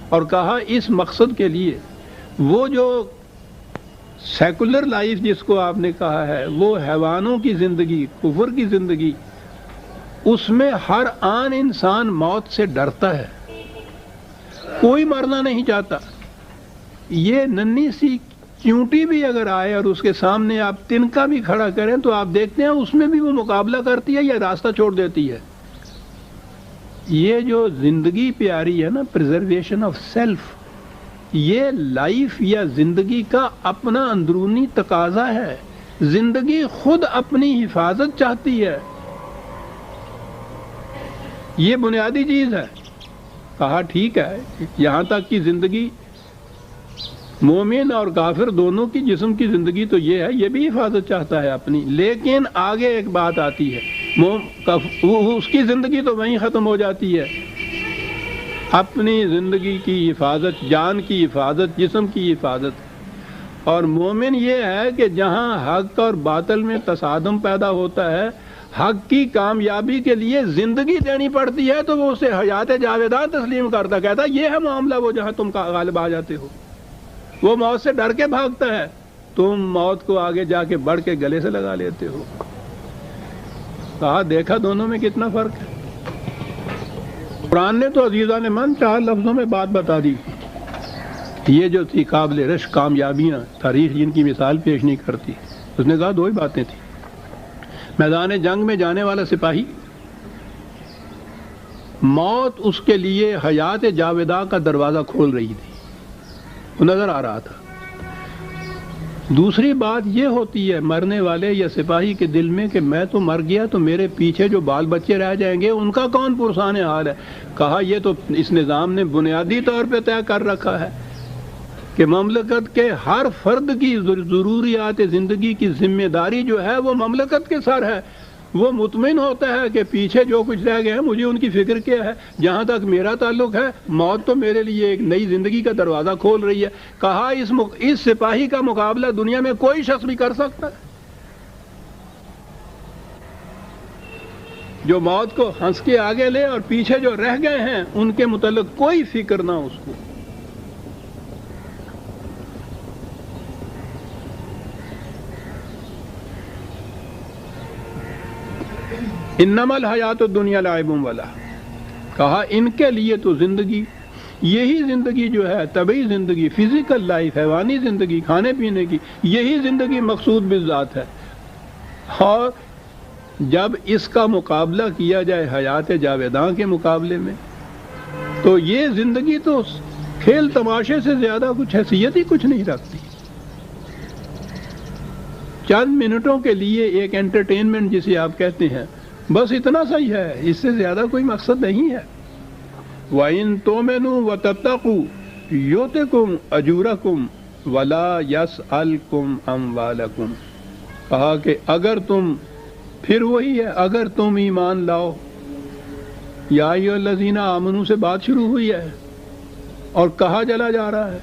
اور کہا اس مقصد کے لیے وہ جو سیکولر لائف جس کو آپ نے کہا ہے، وہ حیوانوں کی زندگی، کفر کی زندگی، اس میں ہر آن انسان موت سے ڈرتا ہے، کوئی مرنا نہیں چاہتا۔ یہ ننھی سی چونٹی بھی اگر آئے اور اس کے سامنے آپ تنکا بھی کھڑا کریں تو آپ دیکھتے ہیں اس میں بھی وہ مقابلہ کرتی ہے یا راستہ چھوڑ دیتی ہے۔ یہ جو زندگی پیاری ہے نا، پریزرویشن آف سیلف، یہ لائف یا زندگی کا اپنا اندرونی تقاضا ہے۔ زندگی خود اپنی حفاظت چاہتی ہے، یہ بنیادی چیز ہے۔ کہا ٹھیک ہے، یہاں تک کہ زندگی مومن اور کافر دونوں کی جسم کی زندگی تو یہ ہے، یہ بھی حفاظت چاہتا ہے اپنی، لیکن آگے ایک بات آتی ہے، اس کی زندگی تو وہیں ختم ہو جاتی ہے، اپنی زندگی کی حفاظت، جان کی حفاظت، جسم کی حفاظت۔ اور مومن یہ ہے کہ جہاں حق اور باطل میں تصادم پیدا ہوتا ہے، حق کی کامیابی کے لیے زندگی دینی پڑتی ہے تو وہ اسے حیات جاویدان تسلیم کرتا، کہتا یہ ہے معاملہ وہ جہاں تم غالب آ جاتے ہو۔ وہ موت سے ڈر کے بھاگتا ہے، تم موت کو آگے جا کے بڑھ کے گلے سے لگا لیتے ہو۔ کہا دیکھا دونوں میں کتنا فرق ہے۔ قرآن نے تو عزیزان من 4 لفظوں میں بات بتا دی۔ یہ جو تھی قابل رش کامیابیاں، تاریخ جن کی مثال پیش نہیں کرتی، اس نے کہا 2 ہی باتیں تھیں۔ میدان جنگ میں جانے والا سپاہی، موت اس کے لیے حیات جاویدہ کا دروازہ کھول رہی تھی، وہ نظر آ رہا تھا۔ دوسری بات یہ ہوتی ہے مرنے والے یا سپاہی کے دل میں کہ میں تو مر گیا تو میرے پیچھے جو بال بچے رہ جائیں گے ان کا کون پرسان حال ہے. کہا یہ تو اس نظام نے بنیادی طور پہ طے کر رکھا ہے کہ مملکت کے ہر فرد کی ضروریات زندگی کی ذمہ داری جو ہے وہ مملکت کے سر ہے. وہ مطمئن ہوتا ہے کہ پیچھے جو کچھ رہ گئے ہیں مجھے ان کی فکر کیا ہے. جہاں تک میرا تعلق ہے موت تو میرے لیے ایک نئی زندگی کا دروازہ کھول رہی ہے. کہا اس سپاہی کا مقابلہ دنیا میں کوئی شخص بھی کر سکتا ہے جو موت کو ہنس کے آگے لے اور پیچھے جو رہ گئے ہیں ان کے متعلق کوئی فکر نہ اس کو. انما الحیات الدنیا لعب ولا. کہا ان کے لیے تو زندگی یہی زندگی جو ہے طبعی زندگی فزیکل لائف حیوانی زندگی کھانے پینے کی یہی زندگی مقصود بالذات ہے. اور جب اس کا مقابلہ کیا جائے حیات جاویداں کے مقابلے میں تو یہ زندگی تو کھیل تماشے سے زیادہ کچھ حیثیت ہی کچھ نہیں رکھتی. چند منٹوں کے لیے ایک انٹرٹینمنٹ جسے آپ کہتے ہیں بس اتنا صحیح ہے اس سے زیادہ کوئی مقصد نہیں ہے. وَإِن تُؤْمِنُوا وَتَتَّقُوا يُؤْتِكُمْ أَجُورَكُمْ وَلَا يَسْأَلْكُمْ أَمْوَالَكُمْ. کہا کہ اگر تم پھر وہی ہے اگر تم ایمان لاؤ. یا ایھا الذین آمنوا سے بات شروع ہوئی ہے اور کہا چلا جا رہا ہے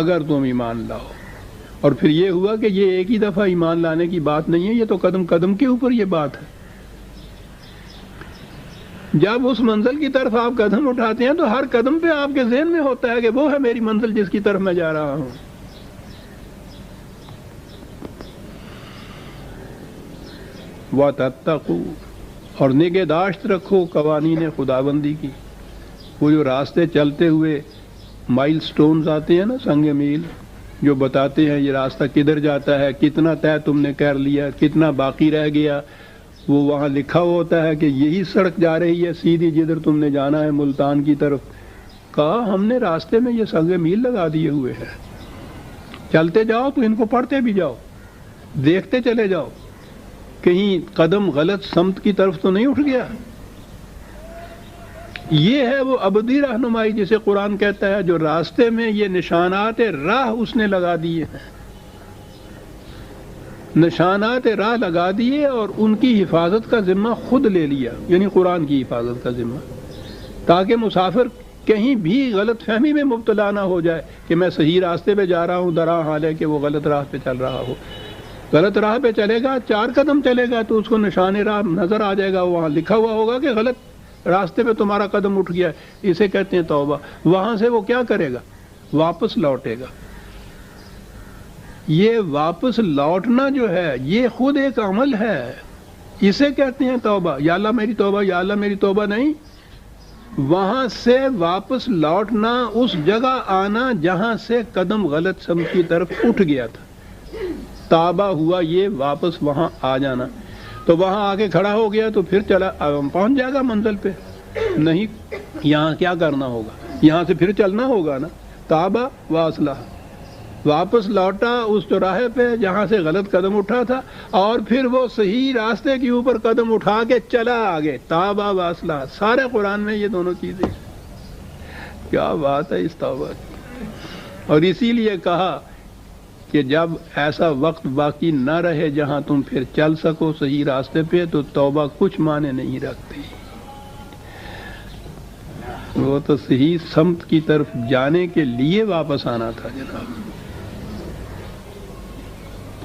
اگر تم ایمان لاؤ. اور پھر یہ ہوا کہ یہ ایک ہی دفعہ ایمان لانے کی بات نہیں ہے یہ تو قدم قدم کے اوپر یہ بات ہے. جب اس منزل کی طرف آپ قدم اٹھاتے ہیں تو ہر قدم پہ آپ کے ذہن میں ہوتا ہے کہ وہ ہے میری منزل جس کی طرف میں جا رہا ہوں. وَتَتَّقُوا اور نگہداشت رکھو قوانین خداوندی کی. وہ جو راستے چلتے ہوئے مائل سٹونز آتے ہیں نا سنگ میل جو بتاتے ہیں یہ راستہ کدھر جاتا ہے کتنا طے تم نے کر لیا کتنا باقی رہ گیا وہ وہاں لکھا ہوا ہوتا ہے کہ یہی سڑک جا رہی ہے سیدھی جدھر تم نے جانا ہے ملتان کی طرف. کہا ہم نے راستے میں یہ سنگ میل لگا دیے ہوئے ہیں چلتے جاؤ تو ان کو پڑھتے بھی جاؤ دیکھتے چلے جاؤ کہیں قدم غلط سمت کی طرف تو نہیں اٹھ گیا. یہ ہے وہ ابدی رہنمائی جسے قرآن کہتا ہے جو راستے میں یہ نشانات راہ اس نے لگا دیے ہیں. نشانات راہ لگا دیے اور ان کی حفاظت کا ذمہ خود لے لیا یعنی قرآن کی حفاظت کا ذمہ تاکہ مسافر کہیں بھی غلط فہمی میں مبتلا نہ ہو جائے کہ میں صحیح راستے پہ جا رہا ہوں درا حال ہے کہ وہ غلط راہ پہ چل رہا ہو. غلط راہ پہ چلے گا 4 قدم چلے گا تو اس کو نشان راہ نظر آ جائے گا وہاں لکھا ہوا ہوگا کہ غلط راستے پہ تمہارا قدم اٹھ گیا. اسے کہتے ہیں توبہ. وہاں سے وہ کیا کرے گا واپس لوٹے گا. یہ واپس لوٹنا جو ہے یہ خود ایک عمل ہے اسے کہتے ہیں توبہ. یا اللہ میری توبہ یا اللہ میری توبہ نہیں وہاں سے واپس لوٹنا اس جگہ آنا جہاں سے قدم غلط سمت کی طرف اٹھ گیا تھا. تابہ ہوا یہ واپس وہاں آ جانا. تو وہاں آ کے کھڑا ہو گیا تو پھر چلا پہنچ جائے گا منزل پہ. نہیں یہاں کیا کرنا ہوگا یہاں سے پھر چلنا ہوگا نا. تابہ واصلہ واپس لوٹا اس چوراہے پہ جہاں سے غلط قدم اٹھا تھا اور پھر وہ صحیح راستے کے اوپر قدم اٹھا کے چلا آگے. تابہ واصلہ سارے قرآن میں یہ دونوں چیزیں. کیا بات ہے اس توبہ کی. اور اسی لیے کہا کہ جب ایسا وقت باقی نہ رہے جہاں تم پھر چل سکو صحیح راستے پہ تو توبہ کچھ معنی نہیں رکھتی. وہ تو صحیح سمت کی طرف جانے کے لیے واپس آنا تھا جناب.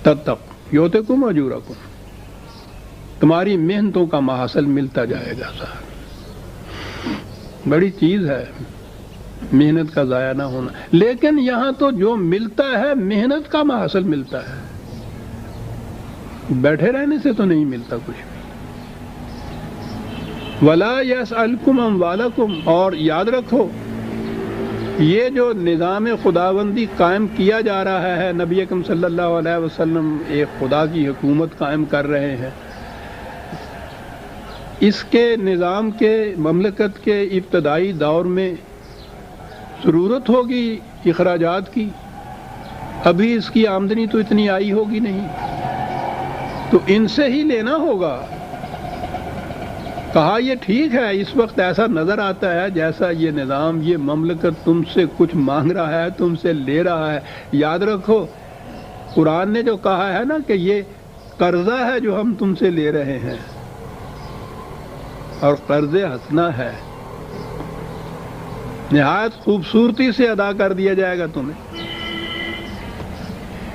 تتق یؤتکم اجورکم تمہاری محنتوں کا محصل ملتا جائے گا. بڑی چیز ہے محنت کا ضائع نہ ہونا. لیکن یہاں تو جو ملتا ہے محنت کا محصل ملتا ہے بیٹھے رہنے سے تو نہیں ملتا کچھ بھی. وَلَا يَسْأَلْكُمْ أَمْوَالَكُمْ اور یاد رکھو یہ جو نظام خداوندی قائم کیا جا رہا ہے نبی اکرم صلی اللہ علیہ وسلم ایک خدا کی حکومت قائم کر رہے ہیں. اس کے نظام کے مملکت کے ابتدائی دور میں ضرورت ہوگی اخراجات کی ابھی اس کی آمدنی تو اتنی آئی ہوگی نہیں، تو ان سے ہی لینا ہوگا۔ کہا یہ ٹھیک ہے، اس وقت ایسا نظر آتا ہے جیسا یہ نظام، یہ مملکت تم سے کچھ مانگ رہا ہے، تم سے لے رہا ہے۔ یاد رکھو قرآن نے جو کہا ہے نا کہ یہ قرضہ ہے جو ہم تم سے لے رہے ہیں، اور قرض حسنہ ہے، نہایت خوبصورتی سے ادا کر دیا جائے گا تمہیں۔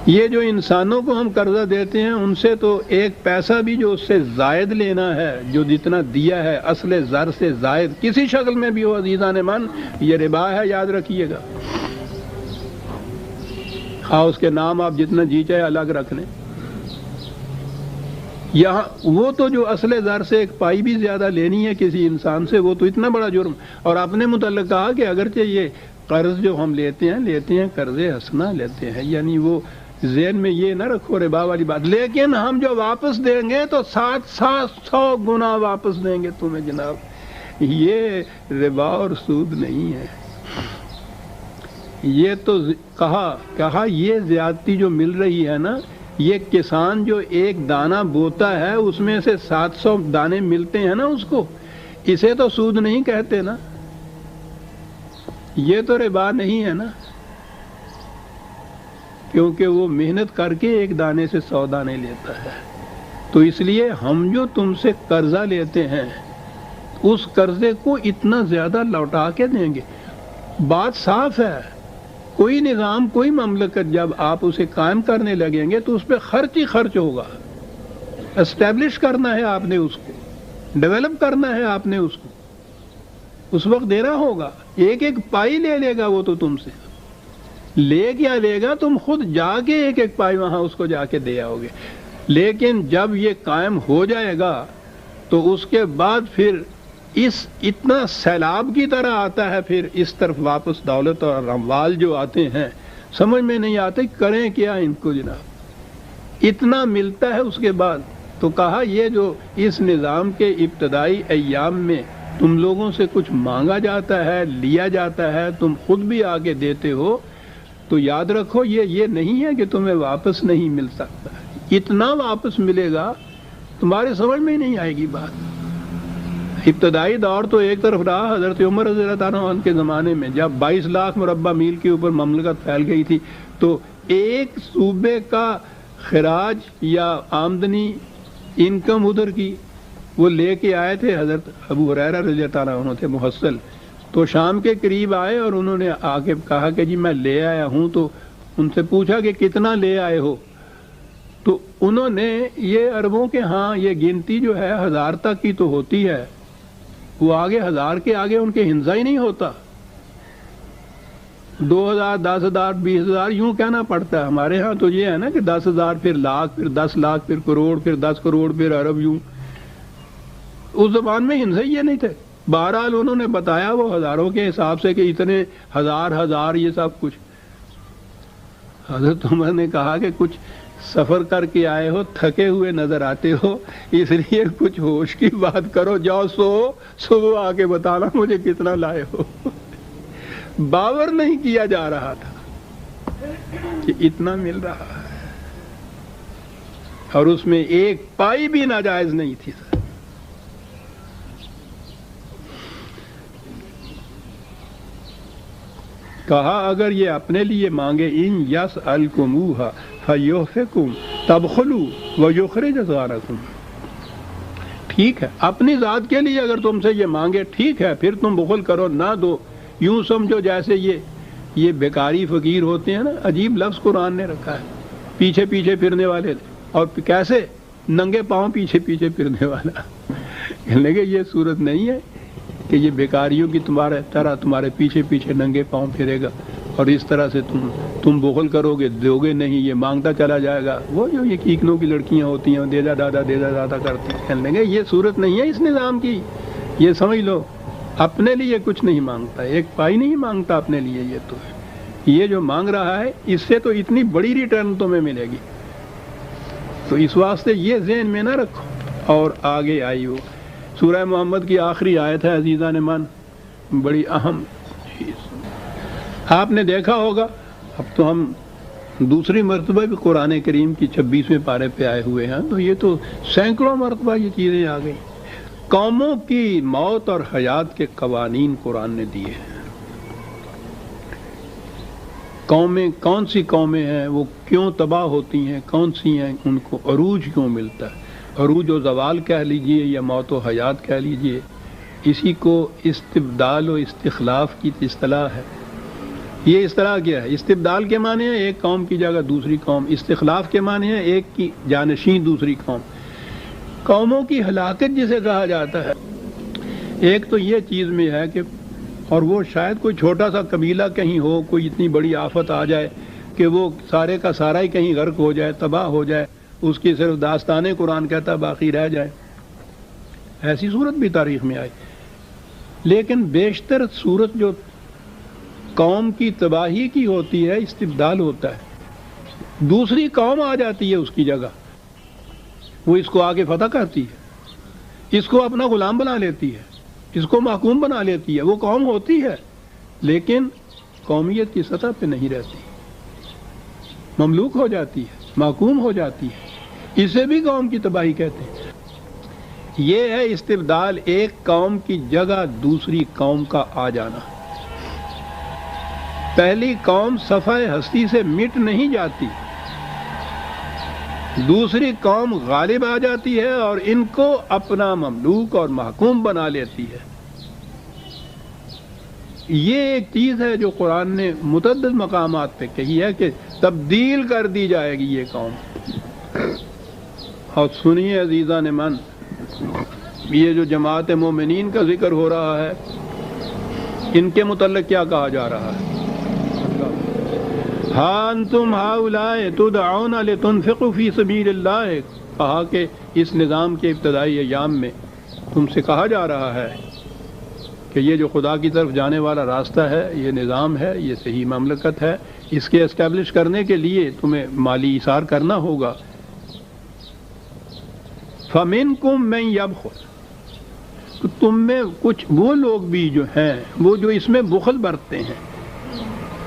یہ جو انسانوں کو ہم قرضہ دیتے ہیں ان سے تو ایک پیسہ بھی جو اس سے زائد لینا ہے، جو جتنا دیا ہے اصل زر سے زائد کسی شکل میں بھی ہو، عزیزان من، یہ ربا ہے، یاد رکھیے گا۔ ہاں اس کے نام آپ جتنا جی چاہے الگ رکھ لیں، یہاں وہ تو جو اصل زر سے ایک پائی بھی زیادہ لینی ہے کسی انسان سے، وہ تو اتنا بڑا جرم۔ اور آپ نے متعلق کہا کہ اگرچہ یہ قرض جو ہم لیتے ہیں قرض حسنہ لیتے ہیں، یعنی وہ ذہن میں یہ نہ رکھو ربا والی بات، لیکن ہم جو واپس دیں گے تو 700 گنا واپس دیں گے تمہیں جناب۔ یہ ربا اور سود نہیں ہے، یہ تو کہا یہ زیادتی جو مل رہی ہے نا، یہ کسان جو ایک دانہ بوتا ہے اس میں سے 700 دانے ملتے ہیں نا اس کو، اسے تو سود نہیں کہتے نا، یہ تو ربا نہیں ہے نا، کیونکہ وہ محنت کر کے ایک دانے سے 100 دانے لیتا ہے۔ تو اس لیے ہم جو تم سے قرضہ لیتے ہیں اس قرضے کو اتنا زیادہ لوٹا کے دیں گے۔ بات صاف ہے، کوئی نظام کوئی مملکت جب آپ اسے قائم کرنے لگیں گے تو اس پہ خرچ ہی خرچ ہوگا۔ اسٹیبلش کرنا ہے آپ نے، اس کو ڈیولپ کرنا ہے آپ نے، اس کو اس وقت دینا ہوگا۔ ایک ایک پائی لے لے گا وہ تو تم سے، لے کیا لے گا، تم خود جا کے ایک ایک پائی وہاں اس کو جا کے دے آؤ گے۔ لیکن جب یہ قائم ہو جائے گا تو اس کے بعد پھر اتنا سیلاب کی طرح آتا ہے، پھر اس طرف واپس دولت اور اموال جو آتے ہیں، سمجھ میں نہیں آتے کریں کیا ان کو جناب، اتنا ملتا ہے۔ اس کے بعد تو کہا یہ جو اس نظام کے ابتدائی ایام میں تم لوگوں سے کچھ مانگا جاتا ہے، لیا جاتا ہے، تم خود بھی آگے دیتے ہو، تو یاد رکھو یہ نہیں ہے کہ تمہیں واپس نہیں مل سکتا، اتنا واپس ملے گا تمہارے سمجھ میں ہی نہیں آئے گی بات۔ ابتدائی دور تو ایک طرف رہا حضرت عمر رضی اللہ تعالیٰ عنہ کے زمانے میں، جب 22 لاکھ مربع میل کے اوپر مملکت پھیل گئی تھی، تو ایک صوبے کا خراج یا آمدنی انکم ادھر کی وہ لے کے آئے تھے، حضرت ابو ہریرہ رضی اللہ تعالیٰ عنہ تھے محصل، تو شام کے قریب آئے اور انہوں نے آ کے کہا کہ جی میں لے آیا ہوں، تو ان سے پوچھا کہ کتنا لے آئے ہو، تو انہوں نے یہ عربوں کے ہاں یہ گنتی جو ہے 1000 تک کی تو ہوتی ہے، وہ آگے 1000 کے آگے ان کے ہنزا ہی نہیں ہوتا، 2000 10,000 20,000 یوں کہنا پڑتا ہے۔ ہمارے ہاں تو یہ ہے نا کہ 10,000 پھر لاکھ پھر 10 لاکھ پھر کروڑ پھر 10 کروڑ پھر ارب، یوں اس زبان میں ہنزا ہی یہ نہیں تھے۔ بہرحال انہوں نے بتایا وہ ہزاروں کے حساب سے کہ اتنے ہزار یہ سب کچھ۔ حضرت عمر نے کہا کہ کچھ سفر کر کے آئے ہو، تھکے ہوئے نظر آتے ہو، اس لیے کچھ ہوش کی بات کرو، جاؤ سو، صبح آ کے بتانا مجھے کتنا لائے ہو۔ باور نہیں کیا جا رہا تھا کہ اتنا مل رہا ہے، اور اس میں ایک پائی بھی ناجائز نہیں تھی۔ کہا اگر یہ اپنے لیے مانگے، ان یسألکموہا فیحفکم تبخلوا ویخرج اضغانکم، ٹھیک ہے اپنی ذات کے لیے اگر تم سے یہ مانگے ٹھیک ہے، پھر تم بخل کرو نہ دو، یوں سمجھو جیسے یہ بیکاری فقیر ہوتے ہیں نا، عجیب لفظ قرآن نے رکھا ہے، پیچھے پیچھے پھرنے والے، اور کیسے ننگے پاؤں پیچھے پیچھے پھرنے والا۔ کہنے کہ یہ صورت نہیں ہے کہ یہ بیکاریوں کی تمہارے پیچھے پیچھے ننگے پاؤں پھرے گا اور اس طرح سے تم بخل کرو گے، دو گے نہیں، یہ مانگتا چلا جائے گا۔ وہ جو یہ کیکنوں کی لڑکیاں ہوتی ہیں، دے دادا کرتی ہیں، کہنے لگے یہ صورت نہیں ہے اس نظام کی، یہ سمجھ لو اپنے لیے کچھ نہیں مانگتا، ایک پائی نہیں مانگتا اپنے لیے، یہ تو ہے، یہ جو مانگ رہا ہے اس سے تو اتنی بڑی ریٹرن تمہیں ملے گی، تو اس واسطے یہ ذہن میں نہ رکھو۔ اور آگے آئی وہ سورہ محمد کی آخری آیت ہے عزیزان من، بڑی اہم چیز، آپ نے دیکھا ہوگا، اب تو ہم دوسری مرتبہ بھی قرآن کریم کی 26ویں پارے پہ آئے ہوئے ہیں، تو یہ تو سینکڑوں مرتبہ یہ چیزیں آ گئی۔ قوموں کی موت اور حیات کے قوانین قرآن نے دیے ہیں۔ قومیں کون سی قومیں ہیں، وہ کیوں تباہ ہوتی ہیں، کون سی ہیں، ان کو عروج کیوں ملتا ہے۔ عروج و زوال کہہ لیجئے یا موت و حیات کہہ لیجئے، اسی کو استبدال و استخلاف کی اصطلاح ہے۔ یہ اصطلاح کیا ہے؟ استبدال کے معنی ہے ایک قوم کی جگہ دوسری قوم، استخلاف کے معنی ہے ایک کی جانشین دوسری قوم۔ قوموں کی ہلاکت جسے کہا جاتا ہے، ایک تو یہ چیز میں ہے کہ، اور وہ شاید کوئی چھوٹا سا قبیلہ کہیں ہو، کوئی اتنی بڑی آفت آ جائے کہ وہ سارے کا سارا ہی کہیں غرق ہو جائے، تباہ ہو جائے، اس کی صرف داستان قرآن کہتا باقی رہ جائے، ایسی صورت بھی تاریخ میں آئی۔ لیکن بیشتر صورت جو قوم کی تباہی کی ہوتی ہے، استبدال ہوتا ہے، دوسری قوم آ جاتی ہے اس کی جگہ، وہ اس کو آگے فتح کرتی ہے، اس کو اپنا غلام بنا لیتی ہے، اس کو محکوم بنا لیتی ہے۔ وہ قوم ہوتی ہے لیکن قومیت کی سطح پہ نہیں رہتی، مملوک ہو جاتی ہے، محکوم ہو جاتی ہے، اسے بھی قوم کی تباہی کہتے ہیں۔ یہ ہے استبدال، ایک قوم کی جگہ دوسری قوم کا آ جانا۔ پہلی قوم صفحہ ہستی سے مٹ نہیں جاتی، دوسری قوم غالب آ جاتی ہے اور ان کو اپنا مملوک اور محکوم بنا لیتی ہے۔ یہ ایک چیز ہے جو قرآن نے متعدد مقامات پہ کہی ہے کہ تبدیل کر دی جائے گی یہ قوم۔ اور سنیے عزیزان من، یہ جو جماعت مومنین کا ذکر ہو رہا ہے، ان کے متعلق کیا کہا جا رہا ہے؟ ہاں انتم ہؤلاء تدعون لتنفقوا فی سبیل اللہ، کہا کہ اس نظام کے ابتدائی ایام میں تم سے کہا جا رہا ہے کہ یہ جو خدا کی طرف جانے والا راستہ ہے، یہ نظام ہے، یہ صحیح مملکت ہے، اس کے اسٹیبلش کرنے کے لیے تمہیں مالی ایثار کرنا ہوگا۔ فَمِنْكُمْ مَنْ يَبْخِلُ، تو تم میں کچھ وہ لوگ بھی جو ہیں وہ جو اس میں بخل برتتے ہیں،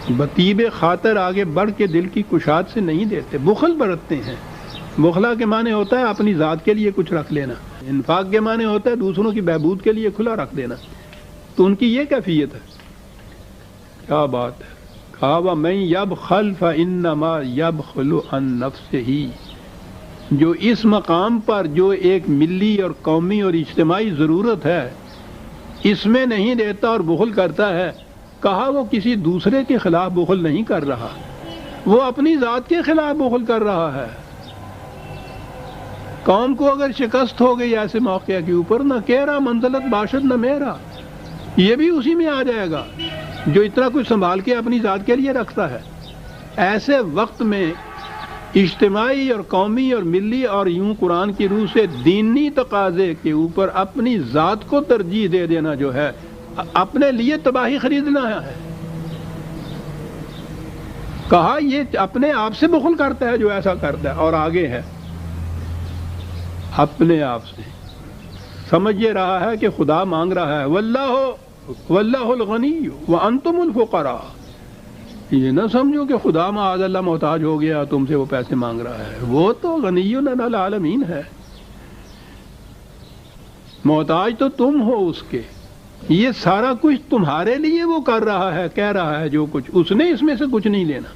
بطیب خاطر آگے بڑھ کے دل کی کشاد سے نہیں دیتے، بخل برتتے ہیں۔ بخلا کے معنی ہوتا ہے اپنی ذات کے لیے کچھ رکھ لینا، انفاق کے معنی ہوتا ہے دوسروں کی بہبود کے لیے کھلا رکھ دینا۔ تو ان کی یہ کیفیت ہے، کیا بات ہے۔ کہا وَمَن يَبْخَلْ فَإِنَّمَا يَبْخِلُ عَن نَفْسِهِ، جو اس مقام پر جو ایک ملی اور قومی اور اجتماعی ضرورت ہے اس میں نہیں دیتا اور بخل کرتا ہے، کہا وہ کسی دوسرے کے خلاف بخل نہیں کر رہا، وہ اپنی ذات کے خلاف بخل کر رہا ہے۔ قوم کو اگر شکست ہو گئی ایسے موقع کے اوپر، نہ کہہ رہا منزلت باشد نہ میرا، یہ بھی اسی میں آ جائے گا جو اتنا کچھ سنبھال کے اپنی ذات کے لیے رکھتا ہے۔ ایسے وقت میں اجتماعی اور قومی اور ملی اور یوں قرآن کی روح سے دینی تقاضے کے اوپر اپنی ذات کو ترجیح دے دینا جو ہے، اپنے لیے تباہی خریدنا ہے۔ کہا یہ اپنے آپ سے بخل کرتا ہے جو ایسا کرتا ہے، اور آگے ہے اپنے آپ سے سمجھ یہ رہا ہے کہ خدا مانگ رہا ہے، واللہ الغنی وانتم الفقراء، یہ نہ سمجھو کہ خدا معاذ اللہ محتاج ہو گیا تم سے وہ پیسے مانگ رہا ہے، وہ تو غنی علی العالمین ہے، محتاج تو تم ہو اس کے، یہ سارا کچھ تمہارے لیے وہ کر رہا ہے، کہہ رہا ہے جو کچھ، اس نے اس میں سے کچھ نہیں لینا۔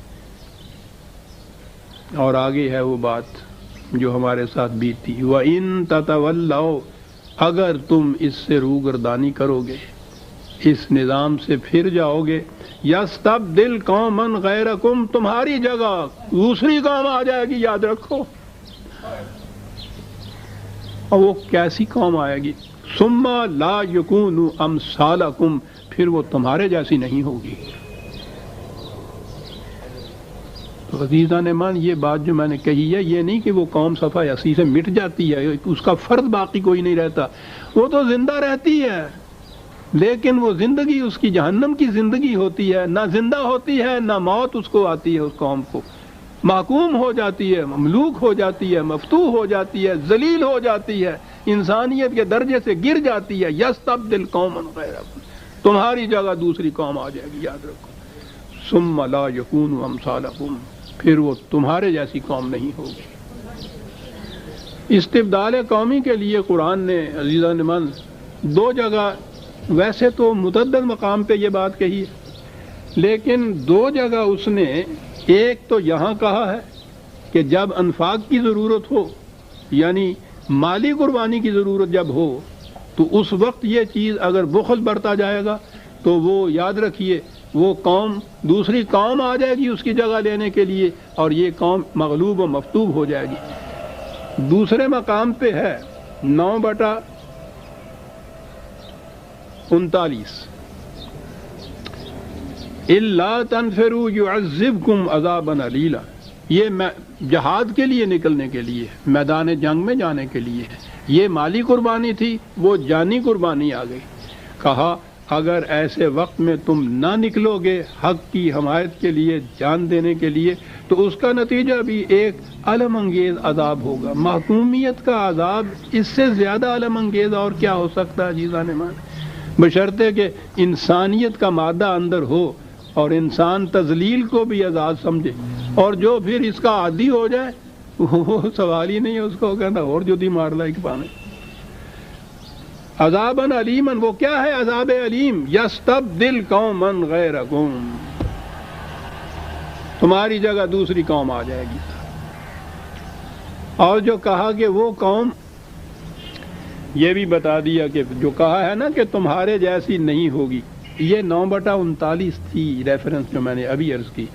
اور آگے ہے وہ بات جو ہمارے ساتھ بیتی، وَإِن تَتَوَلَّوْا، اگر تم اس سے روگردانی کرو گے، اس نظام سے پھر جاؤ گے، یستبدل قوما غیرکم، تمہاری جگہ دوسری قوم آ جائے گی، یاد رکھو۔ اور وہ کیسی قوم آئے گی؟ ثم لا یکونوا امثالکم، پھر وہ تمہارے جیسی نہیں ہوگی۔ تو عزیزان من، یہ بات جو میں نے کہی ہے، یہ نہیں کہ وہ قوم صفحہ ہستی سے مٹ جاتی ہے، اس کا فرد باقی کوئی نہیں رہتا، وہ تو زندہ رہتی ہے، لیکن وہ زندگی اس کی جہنم کی زندگی ہوتی ہے، نہ زندہ ہوتی ہے نہ موت اس کو آتی ہے، اس قوم کو محکوم ہو جاتی ہے، مملوک ہو جاتی ہے، مفتوح ہو جاتی ہے، ذلیل ہو جاتی ہے، انسانیت کے درجے سے گر جاتی ہے۔ یستبدل قوما غیرکم، تمہاری جگہ دوسری قوم آ جائے گی، یاد رکھو۔ ثم لا یکونوا امثالکم، پھر وہ تمہارے جیسی قوم نہیں ہوگی۔ استبدال قومی کے لیے قرآن نے عزیزان من دو جگہ، ویسے تو متعدد مقام پہ یہ بات کہی ہے، لیکن دو جگہ اس نے، ایک تو یہاں کہا ہے کہ جب انفاق کی ضرورت ہو، یعنی مالی قربانی کی ضرورت جب ہو، تو اس وقت یہ چیز اگر بخل برتا جائے گا تو وہ یاد رکھیے وہ قوم، دوسری قوم آ جائے گی اس کی جگہ لینے کے لیے، اور یہ قوم مغلوب و مفتوب ہو جائے گی۔ دوسرے مقام پہ ہے 9/39 الا تنفروا يعذبكم عذابا علیلا، یہ جہاد کے لیے نکلنے کے لیے، میدان جنگ میں جانے کے لیے ہے۔ یہ مالی قربانی تھی، وہ جانی قربانی آ گئی۔ کہا اگر ایسے وقت میں تم نہ نکلو گے حق کی حمایت کے لیے، جان دینے کے لیے، تو اس کا نتیجہ بھی ایک علم انگیز عذاب ہوگا۔ محکومیت کا عذاب اس سے زیادہ علم انگیز اور کیا ہو سکتا ہے عزیزان مان، بشرطے کہ انسانیت کا مادہ اندر ہو اور انسان تذلیل کو بھی عذاب سمجھے، اور جو پھر اس کا عادی ہو جائے وہ سوال ہی نہیں ہے، اس کو کہنا اور جدی مار لا ایک پانے۔ عذاباً علیماً، وہ کیا ہے عذاب علیم؟ یستبدل قوما غیرکم، تمہاری جگہ دوسری قوم آ جائے گی۔ اور جو کہا کہ وہ قوم، یہ بھی بتا دیا کہ جو کہا ہے نا کہ تمہارے جیسی نہیں ہوگی، یہ 9/39 تھی ریفرنس جو میں نے ابھی عرض کی۔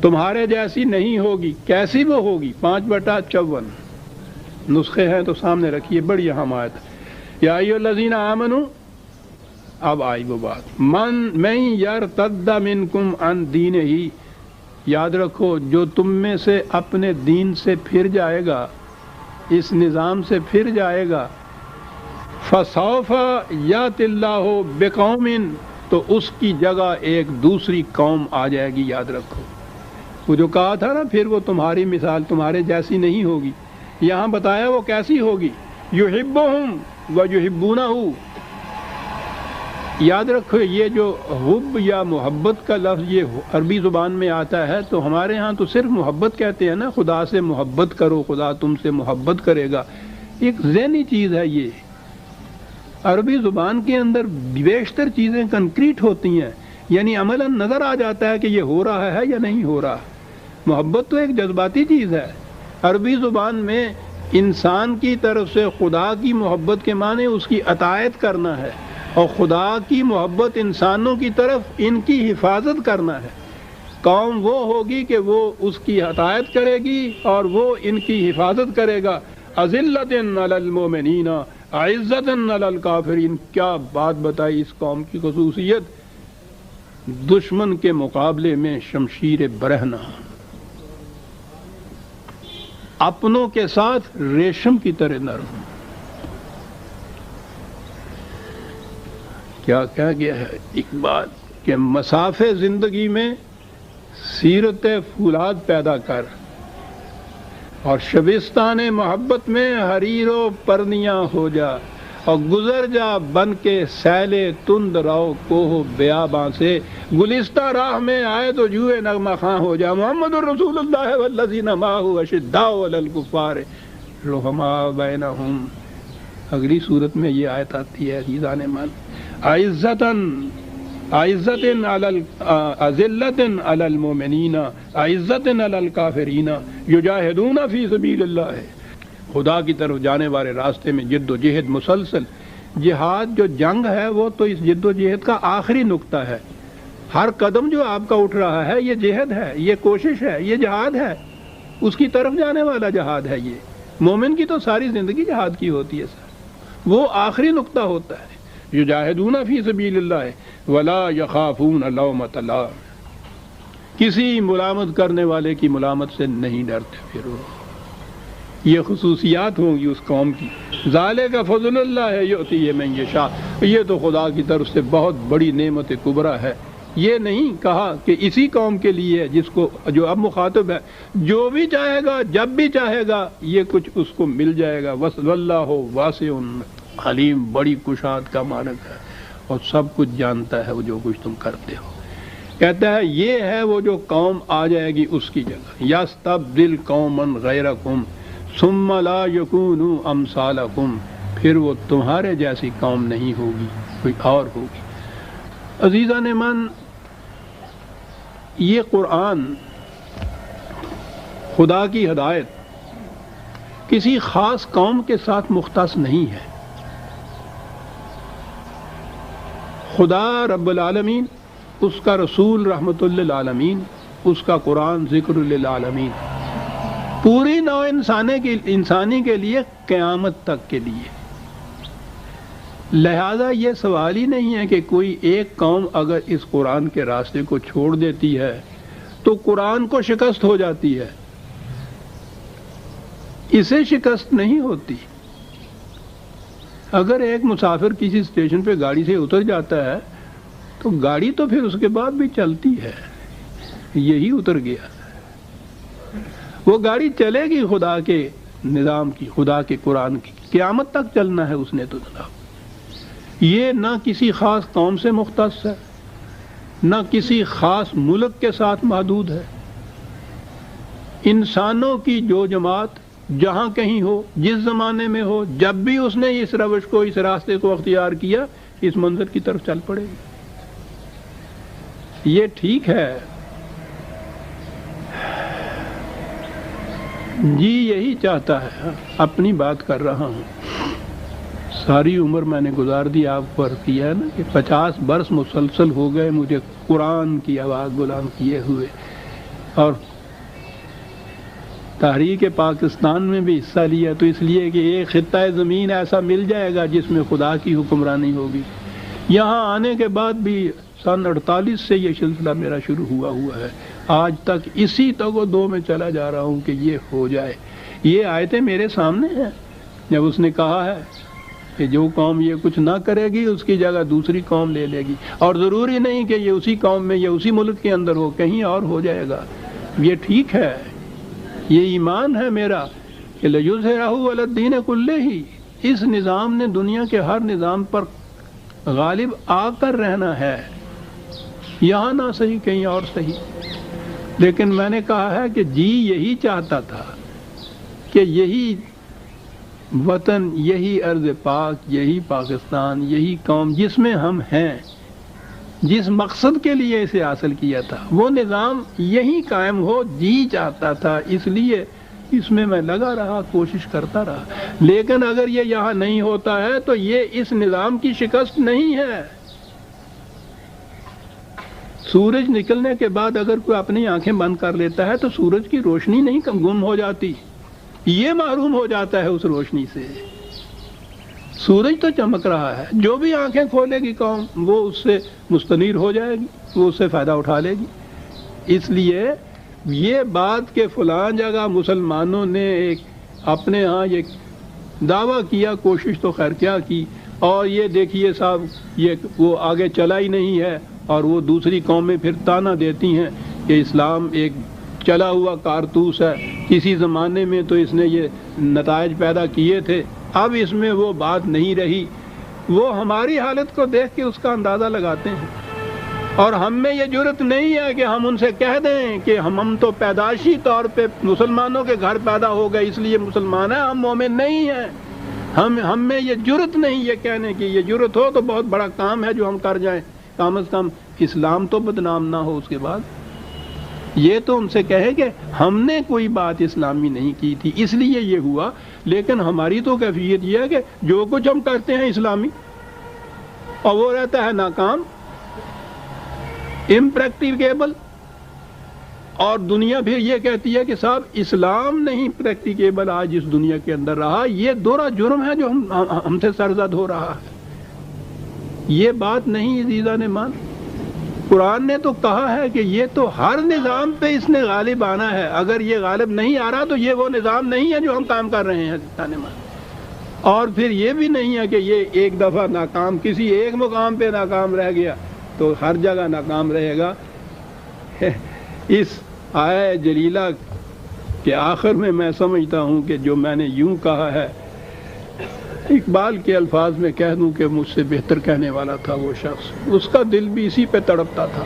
تمہارے جیسی نہیں ہوگی، کیسی وہ ہوگی؟ 5/54 نسخے ہیں تو سامنے رکھیے، بڑی اہم آیت ہے۔ یا ایھا الذین آمنوا، اب آئی وہ بات، من یرتد منکم عن دینہ، یاد رکھو جو تم میں سے اپنے دین سے پھر جائے گا، اس نظام سے پھر جائے گا، فسوف یأتی اللہ بقوم، تو اس کی جگہ ایک دوسری قوم آ جائے گی، یاد رکھو۔ وہ جو کہا تھا نا پھر وہ تمہاری مثال تمہارے جیسی نہیں ہوگی، یہاں بتایا وہ کیسی ہوگی، یحبہم ویحبونہ۔ یاد رکھو یہ جو حب یا محبت کا لفظ یہ عربی زبان میں آتا ہے، تو ہمارے ہاں تو صرف محبت کہتے ہیں نا، خدا سے محبت کرو خدا تم سے محبت کرے گا، ایک ذہنی چیز ہے یہ۔ عربی زبان کے اندر بیشتر چیزیں کنکریٹ ہوتی ہیں، یعنی عملاً نظر آ جاتا ہے کہ یہ ہو رہا ہے یا نہیں ہو رہا۔ محبت تو ایک جذباتی چیز ہے۔ عربی زبان میں انسان کی طرف سے خدا کی محبت کے معنی اس کی اطاعت کرنا ہے، اور خدا کی محبت انسانوں کی طرف ان کی حفاظت کرنا ہے۔ قوم وہ ہوگی کہ وہ اس کی اطاعت کرے گی اور وہ ان کی حفاظت کرے گا۔ اذلۃ علی المؤمنین اعزۃ علی الکافرین، کیا بات بتائی اس قوم کی خصوصیت، دشمن کے مقابلے میں شمشیر برہنہ، اپنوں کے ساتھ ریشم کی طرح نرم۔ کیا کہا گیا ہے ایک بات کہ مساف زندگی میں سیرت فولاد پیدا کر، اور شبستان محبت میں حریر و پرنیاں ہو جا، اور گزر جا بن کے سیل تند رو کوہ بیاباں سے، گلستہ راہ میں آئے تو جوئے نغمہ خواں ہو جا۔ محمد الرسول اللہ والذین معہ اشداء علی الکفار رحماء بینہم، اگلی صورت میں یہ آیت آتی ہے عزیزان من، اذلۃ علی المؤمنین اعزۃ علی الکافرین یجاہدون فی سبیل اللہ، خدا کی طرف جانے والے راستے میں جد و جہد مسلسل۔ جہاد جو جنگ ہے وہ تو اس جد و جہد کا آخری نقطہ ہے، ہر قدم جو آپ کا اٹھ رہا ہے یہ جہد ہے، یہ کوشش ہے، یہ جہاد ہے، اس کی طرف جانے والا جہاد ہے۔ یہ مومن کی تو ساری زندگی جہاد کی ہوتی ہے سر، وہ آخری نقطہ ہوتا ہے۔ یجاہدون فی سبیل اللہ ولا یخافون لومۃ لائم، کسی ملامت کرنے والے کی ملامت سے نہیں ڈرتے پھر وہ۔ یہ خصوصیات ہوں گی اس قوم کی۔ ذالک فضل اللہ یؤتی من یشاء، یہ تو خدا کی طرف سے بہت بڑی نعمت کبریٰ ہے۔ یہ نہیں کہا کہ اسی قوم کے لیے جس کو جو اب مخاطب ہے، جو بھی چاہے گا جب بھی چاہے گا یہ کچھ اس کو مل جائے گا۔ واللہ واسع علیم، بڑی کشاد کا مالک ہے اور سب کچھ جانتا ہے وہ جو کچھ تم کرتے ہو۔ کہتا ہے یہ ہے وہ جو قوم آ جائے گی اس کی جگہ، یستبدل قوما غیرکم ثم لا یکونوا امثالکم، پھر وہ تمہارے جیسی قوم نہیں ہوگی، کوئی اور ہوگی۔ عزیزان من، یہ قرآن خدا کی ہدایت کسی خاص قوم کے ساتھ مختص نہیں ہے۔ خدا رب العالمین، اس کا رسول رحمت للعالمین، اس کا قرآن ذکر للعالمین، پوری نوع انسانی کے لیے قیامت تک کے لیے۔ لہذا یہ سوال ہی نہیں ہے کہ کوئی ایک قوم اگر اس قرآن کے راستے کو چھوڑ دیتی ہے تو قرآن کو شکست ہو جاتی ہے، اسے شکست نہیں ہوتی۔ اگر ایک مسافر کسی اسٹیشن پہ گاڑی سے اتر جاتا ہے تو گاڑی تو پھر اس کے بعد بھی چلتی ہے، یہی اتر گیا، وہ گاڑی چلے گی خدا کے نظام کی، خدا کے قرآن کی، قیامت تک چلنا ہے اس نے تو جناب۔ یہ نہ کسی خاص قوم سے مختص ہے، نہ کسی خاص ملک کے ساتھ محدود ہے۔ انسانوں کی جو جماعت جہاں کہیں ہو، جس زمانے میں ہو، جب بھی اس نے اس روش کو، اس راستے کو اختیار کیا، اس منظر کی طرف چل پڑے گی۔ یہ ٹھیک ہے جی، یہی چاہتا ہے، اپنی بات کر رہا ہوں۔ ساری عمر میں نے گزار دی آپ پر کیا ہے نا کہ 50 برس مسلسل ہو گئے مجھے قرآن کی آواز بلند کیے ہوئے، اور تحریک پاکستان میں بھی حصہ لیا، تو اس لیے کہ ایک خطہ زمین ایسا مل جائے گا جس میں خدا کی حکمرانی ہوگی۔ یہاں آنے کے بعد بھی سن 48 سے یہ سلسلہ میرا شروع ہوا ہے، آج تک اسی تگ و دو میں چلا جا رہا ہوں کہ یہ ہو جائے۔ یہ آیتیں میرے سامنے ہیں، جب اس نے کہا ہے کہ جو قوم یہ کچھ نہ کرے گی اس کی جگہ دوسری قوم لے لے گی، اور ضروری نہیں کہ یہ اسی قوم میں یا اسی ملک کے اندر ہو، کہیں اور ہو جائے گا۔ یہ ٹھیک ہے، یہ ایمان ہے میرا کہ لَيُظْهِرَهُ عَلَى الدِّينِ كُلِّهِ، اس نظام نے دنیا کے ہر نظام پر غالب آ کر رہنا ہے، یہاں نہ صحیح کہیں اور صحیح۔ لیکن میں نے کہا ہے کہ جی یہی چاہتا تھا کہ یہی وطن، یہی ارض پاک، یہی پاکستان، یہی قوم جس میں ہم ہیں، جس مقصد کے لیے اسے حاصل کیا تھا، وہ نظام یہی قائم ہو، جی چاہتا تھا، اس لیے اس میں میں لگا رہا، کوشش کرتا رہا۔ لیکن اگر یہ یہاں نہیں ہوتا ہے تو یہ اس نظام کی شکست نہیں ہے۔ سورج نکلنے کے بعد اگر کوئی اپنی آنکھیں بند کر لیتا ہے تو سورج کی روشنی نہیں گم ہو جاتی، یہ محروم ہو جاتا ہے اس روشنی سے۔ سورج تو چمک رہا ہے، جو بھی آنکھیں کھولے گی قوم وہ اس سے مستنیر ہو جائے گی، وہ اس سے فائدہ اٹھا لے گی۔ اس لیے یہ بات کہ فلاں جگہ مسلمانوں نے ایک اپنے ہاں یہ دعویٰ کیا، کوشش تو خیر کیا کی، اور یہ دیکھیے صاحب یہ وہ آگے چلا ہی نہیں ہے، اور وہ دوسری قومیں پھر تانا دیتی ہیں کہ اسلام ایک چلا ہوا کارتوس ہے، کسی زمانے میں تو اس نے یہ نتائج پیدا کیے تھے، اب اس میں وہ بات نہیں رہی۔ وہ ہماری حالت کو دیکھ کے اس کا اندازہ لگاتے ہیں، اور ہم میں یہ جرت نہیں ہے کہ ہم ان سے کہہ دیں کہ ہم تو پیدائشی طور پہ مسلمانوں کے گھر پیدا ہو گئے اس لیے مسلمان ہیں، ہم مومن نہیں ہیں۔ ہم میں یہ جرت نہیں یہ کہنے کی، یہ جرت ہو تو بہت بڑا کام ہے جو ہم کر جائیں، کم از کم اسلام تو بدنام نہ ہو اس کے بعد۔ یہ تو ان سے کہے کہ ہم نے کوئی بات اسلامی نہیں کی تھی اس لیے یہ ہوا، لیکن ہماری تو کیفیت یہ ہے کہ جو کچھ ہم کرتے ہیں اسلامی، اور وہ رہتا ہے ناکام، امپریکٹیکیبل، اور دنیا پھر یہ کہتی ہے کہ صاحب اسلام نہیں پریکٹیکیبل آج اس دنیا کے اندر رہا۔ یہ دوہرا جرم ہے جو ہم سے سرزد ہو رہا ہے۔ یہ بات نہیں عزیزان مان، قرآن نے تو کہا ہے کہ یہ تو ہر نظام پہ اس نے غالب آنا ہے، اگر یہ غالب نہیں آ رہا تو یہ وہ نظام نہیں ہے جو ہم کام کر رہے ہیں عزیزان مان۔ اور پھر یہ بھی نہیں ہے کہ یہ ایک دفعہ ناکام، کسی ایک مقام پہ ناکام رہ گیا تو ہر جگہ ناکام رہے گا۔ اس آیہ جلیلہ کے آخر میں میں سمجھتا ہوں کہ جو میں نے یوں کہا ہے، اقبال کے الفاظ میں کہہ دوں کہ مجھ سے بہتر کہنے والا تھا وہ شخص، اس کا دل بھی اسی پہ تڑپتا تھا۔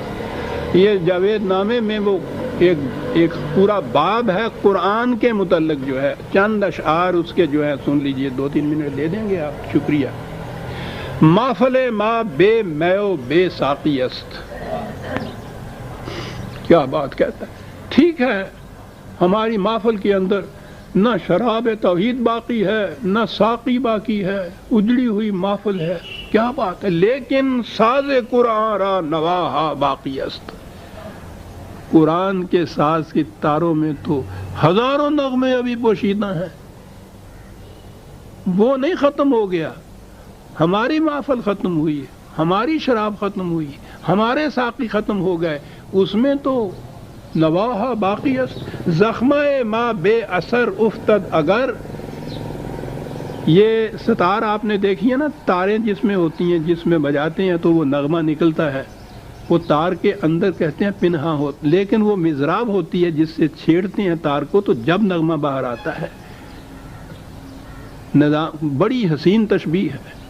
یہ جاوید نامے میں وہ ایک پورا باب ہے قرآن کے متعلق جو ہے، چند اشعار اس کے جو ہے سن لیجئے، 2-3 منٹ دے دیں گے آپ؟ شکریہ۔ محفل ما بے میو بے ساقی است، کیا بات کہتا ہے۔ ٹھیک ہے، ہماری محفل کے اندر نہ شراب توحید باقی ہے، نہ ساقی باقی ہے، اجڑی ہوئی محفل ہے، کیا بات ہے، لیکن ساز قرآن را نواہا باقی است، قرآن کے ساز کی تاروں میں تو ہزاروں نغمے ابھی پوشیدہ ہیں، وہ نہیں ختم ہو گیا۔ ہماری محفل ختم ہوئی، ہماری شراب ختم ہوئی، ہمارے ساقی ختم ہو گئے، اس میں تو نواہا باقی است۔ زخمہ ما بے اثر افتد اگر، یہ ستار آپ نے دیکھی ہے نا، تاریں جس میں ہوتی ہیں، جس میں بجاتے ہیں تو وہ نغمہ نکلتا ہے، وہ تار کے اندر کہتے ہیں پنہا ہو، لیکن وہ مضراب ہوتی ہے جس سے چھیڑتے ہیں تار کو تو جب نغمہ باہر آتا ہے۔ نظام بڑی حسین تشبیہ ہے۔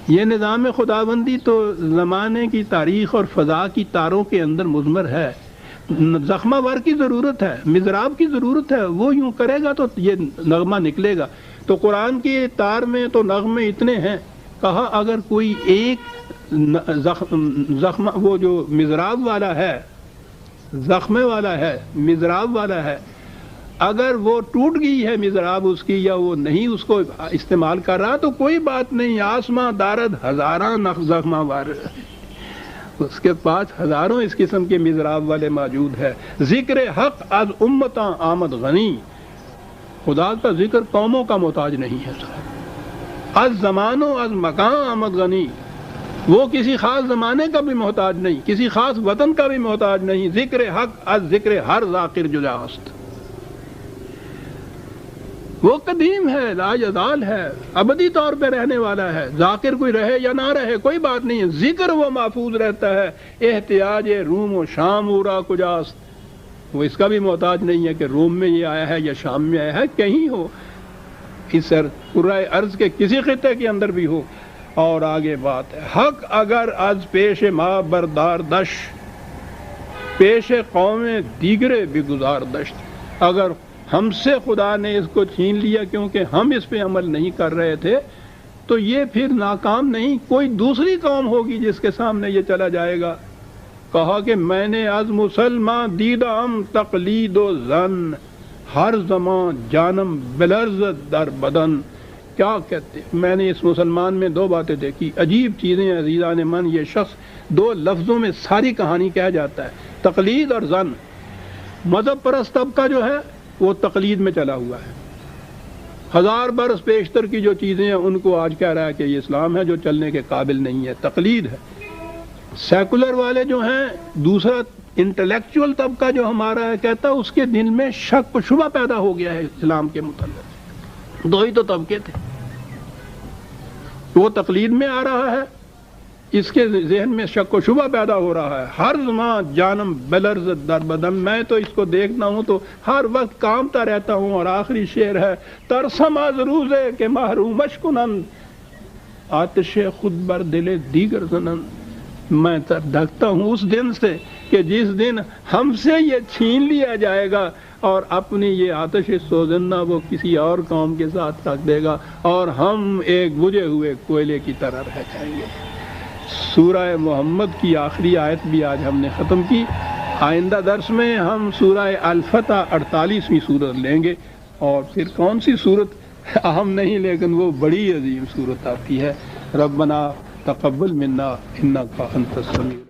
یہ نظام خداوندی تو زمانے کی تاریخ اور فضا کی تاروں کے اندر مضمر ہے۔ زخمہ ور کی ضرورت ہے، مضراب کی ضرورت ہے، وہ یوں کرے گا تو یہ نغمہ نکلے گا۔ تو قرآن کی تار میں تو نغمے اتنے ہیں، کہا اگر کوئی ایک زخمہ وہ جو مضراب والا ہے، زخمے والا ہے، مضراب والا ہے، اگر وہ ٹوٹ گئی ہے مضراب اس کی، یا وہ نہیں اس کو استعمال کر رہا تو کوئی بات نہیں، آسماں دارد ہزاراں زخمہ وار، اس کے پاس ہزاروں اس قسم کے مضراب والے موجود ہے۔ ذکر حق از امتاں آمد غنی، خدا کا ذکر قوموں کا محتاج نہیں ہے صاحب۔ از زمانوں از مکان آمد غنی، وہ کسی خاص زمانے کا بھی محتاج نہیں، کسی خاص وطن کا بھی محتاج نہیں۔ ذکر حق از ذکر ہر ذاکر جداست، وہ قدیم ہے، لا یزال ہے، ابدی طور پہ رہنے والا ہے، ذاکر کوئی رہے یا نہ رہے کوئی بات نہیں ہے، ذکر وہ محفوظ رہتا ہے۔ احتیاج روم و شام اورا کجاست، وہ اس کا بھی محتاج نہیں ہے کہ روم میں یہ آیا ہے یا شام میں آیا ہے، کہیں ہو اس کرۂ ارض کے کسی خطے کے اندر بھی ہو۔ اور آگے بات ہے، حق اگر از پیش ما بردار دش، پیش قوم دیگرے بگزار دشت، اگر ہم سے خدا نے اس کو چھین لیا کیونکہ ہم اس پہ عمل نہیں کر رہے تھے تو یہ پھر ناکام نہیں، کوئی دوسری قوم ہوگی جس کے سامنے یہ چلا جائے گا۔ کہا کہ میں نے از مسلمان دیدم تقلید و زن، ہر زمان جانم بلرزت در بدن، کیا کہتے ہیں، میں نے اس مسلمان میں 2 باتیں دیکھی، عجیب چیزیں عزیزان من۔ یہ شخص 2 لفظوں میں ساری کہانی کہہ جاتا ہے، تقلید اور زن۔ مذہب پرست طبقہ جو ہے وہ تقلید میں چلا ہوا ہے، 1000 برس پیشتر کی جو چیزیں ہیں ان کو آج کہہ رہا ہے کہ یہ اسلام ہے جو چلنے کے قابل نہیں ہے، تقلید ہے۔ سیکولر والے جو ہیں، دوسرا انٹلیکچوئل طبقہ جو ہمارا ہے، کہتا ہے اس کے دل میں شک و شبہ پیدا ہو گیا ہے اسلام کے متعلق۔ 2 ہی تو طبقے تھے، وہ تقلید میں آ رہا ہے، اس کے ذہن میں شک و شبہ پیدا ہو رہا ہے۔ ہر زمان جانم بلرزت در بدن، میں تو اس کو دیکھتا ہوں تو ہر وقت کانپتا رہتا ہوں۔ اور آخری شعر ہے، ترسم از روزے کہ محرومش کنند، آتش خود بر دل دیگر زنند، میں دھکتا ہوں اس دن سے کہ جس دن ہم سے یہ چھین لیا جائے گا اور اپنی یہ آتش سوزندہ وہ کسی اور قوم کے ساتھ رکھ دے گا اور ہم ایک بجھے ہوئے کوئلے کی طرح رہ جائیں گے۔ سورہ محمد کی آخری آیت بھی آج ہم نے ختم کی۔ آئندہ درس میں ہم سورہ الفتح 48ویں سورت لیں گے، اور پھر کون سی سورت اہم نہیں لیکن وہ بڑی عظیم سورت آتی ہے۔ ربنا تقبل منا انک انت السمیع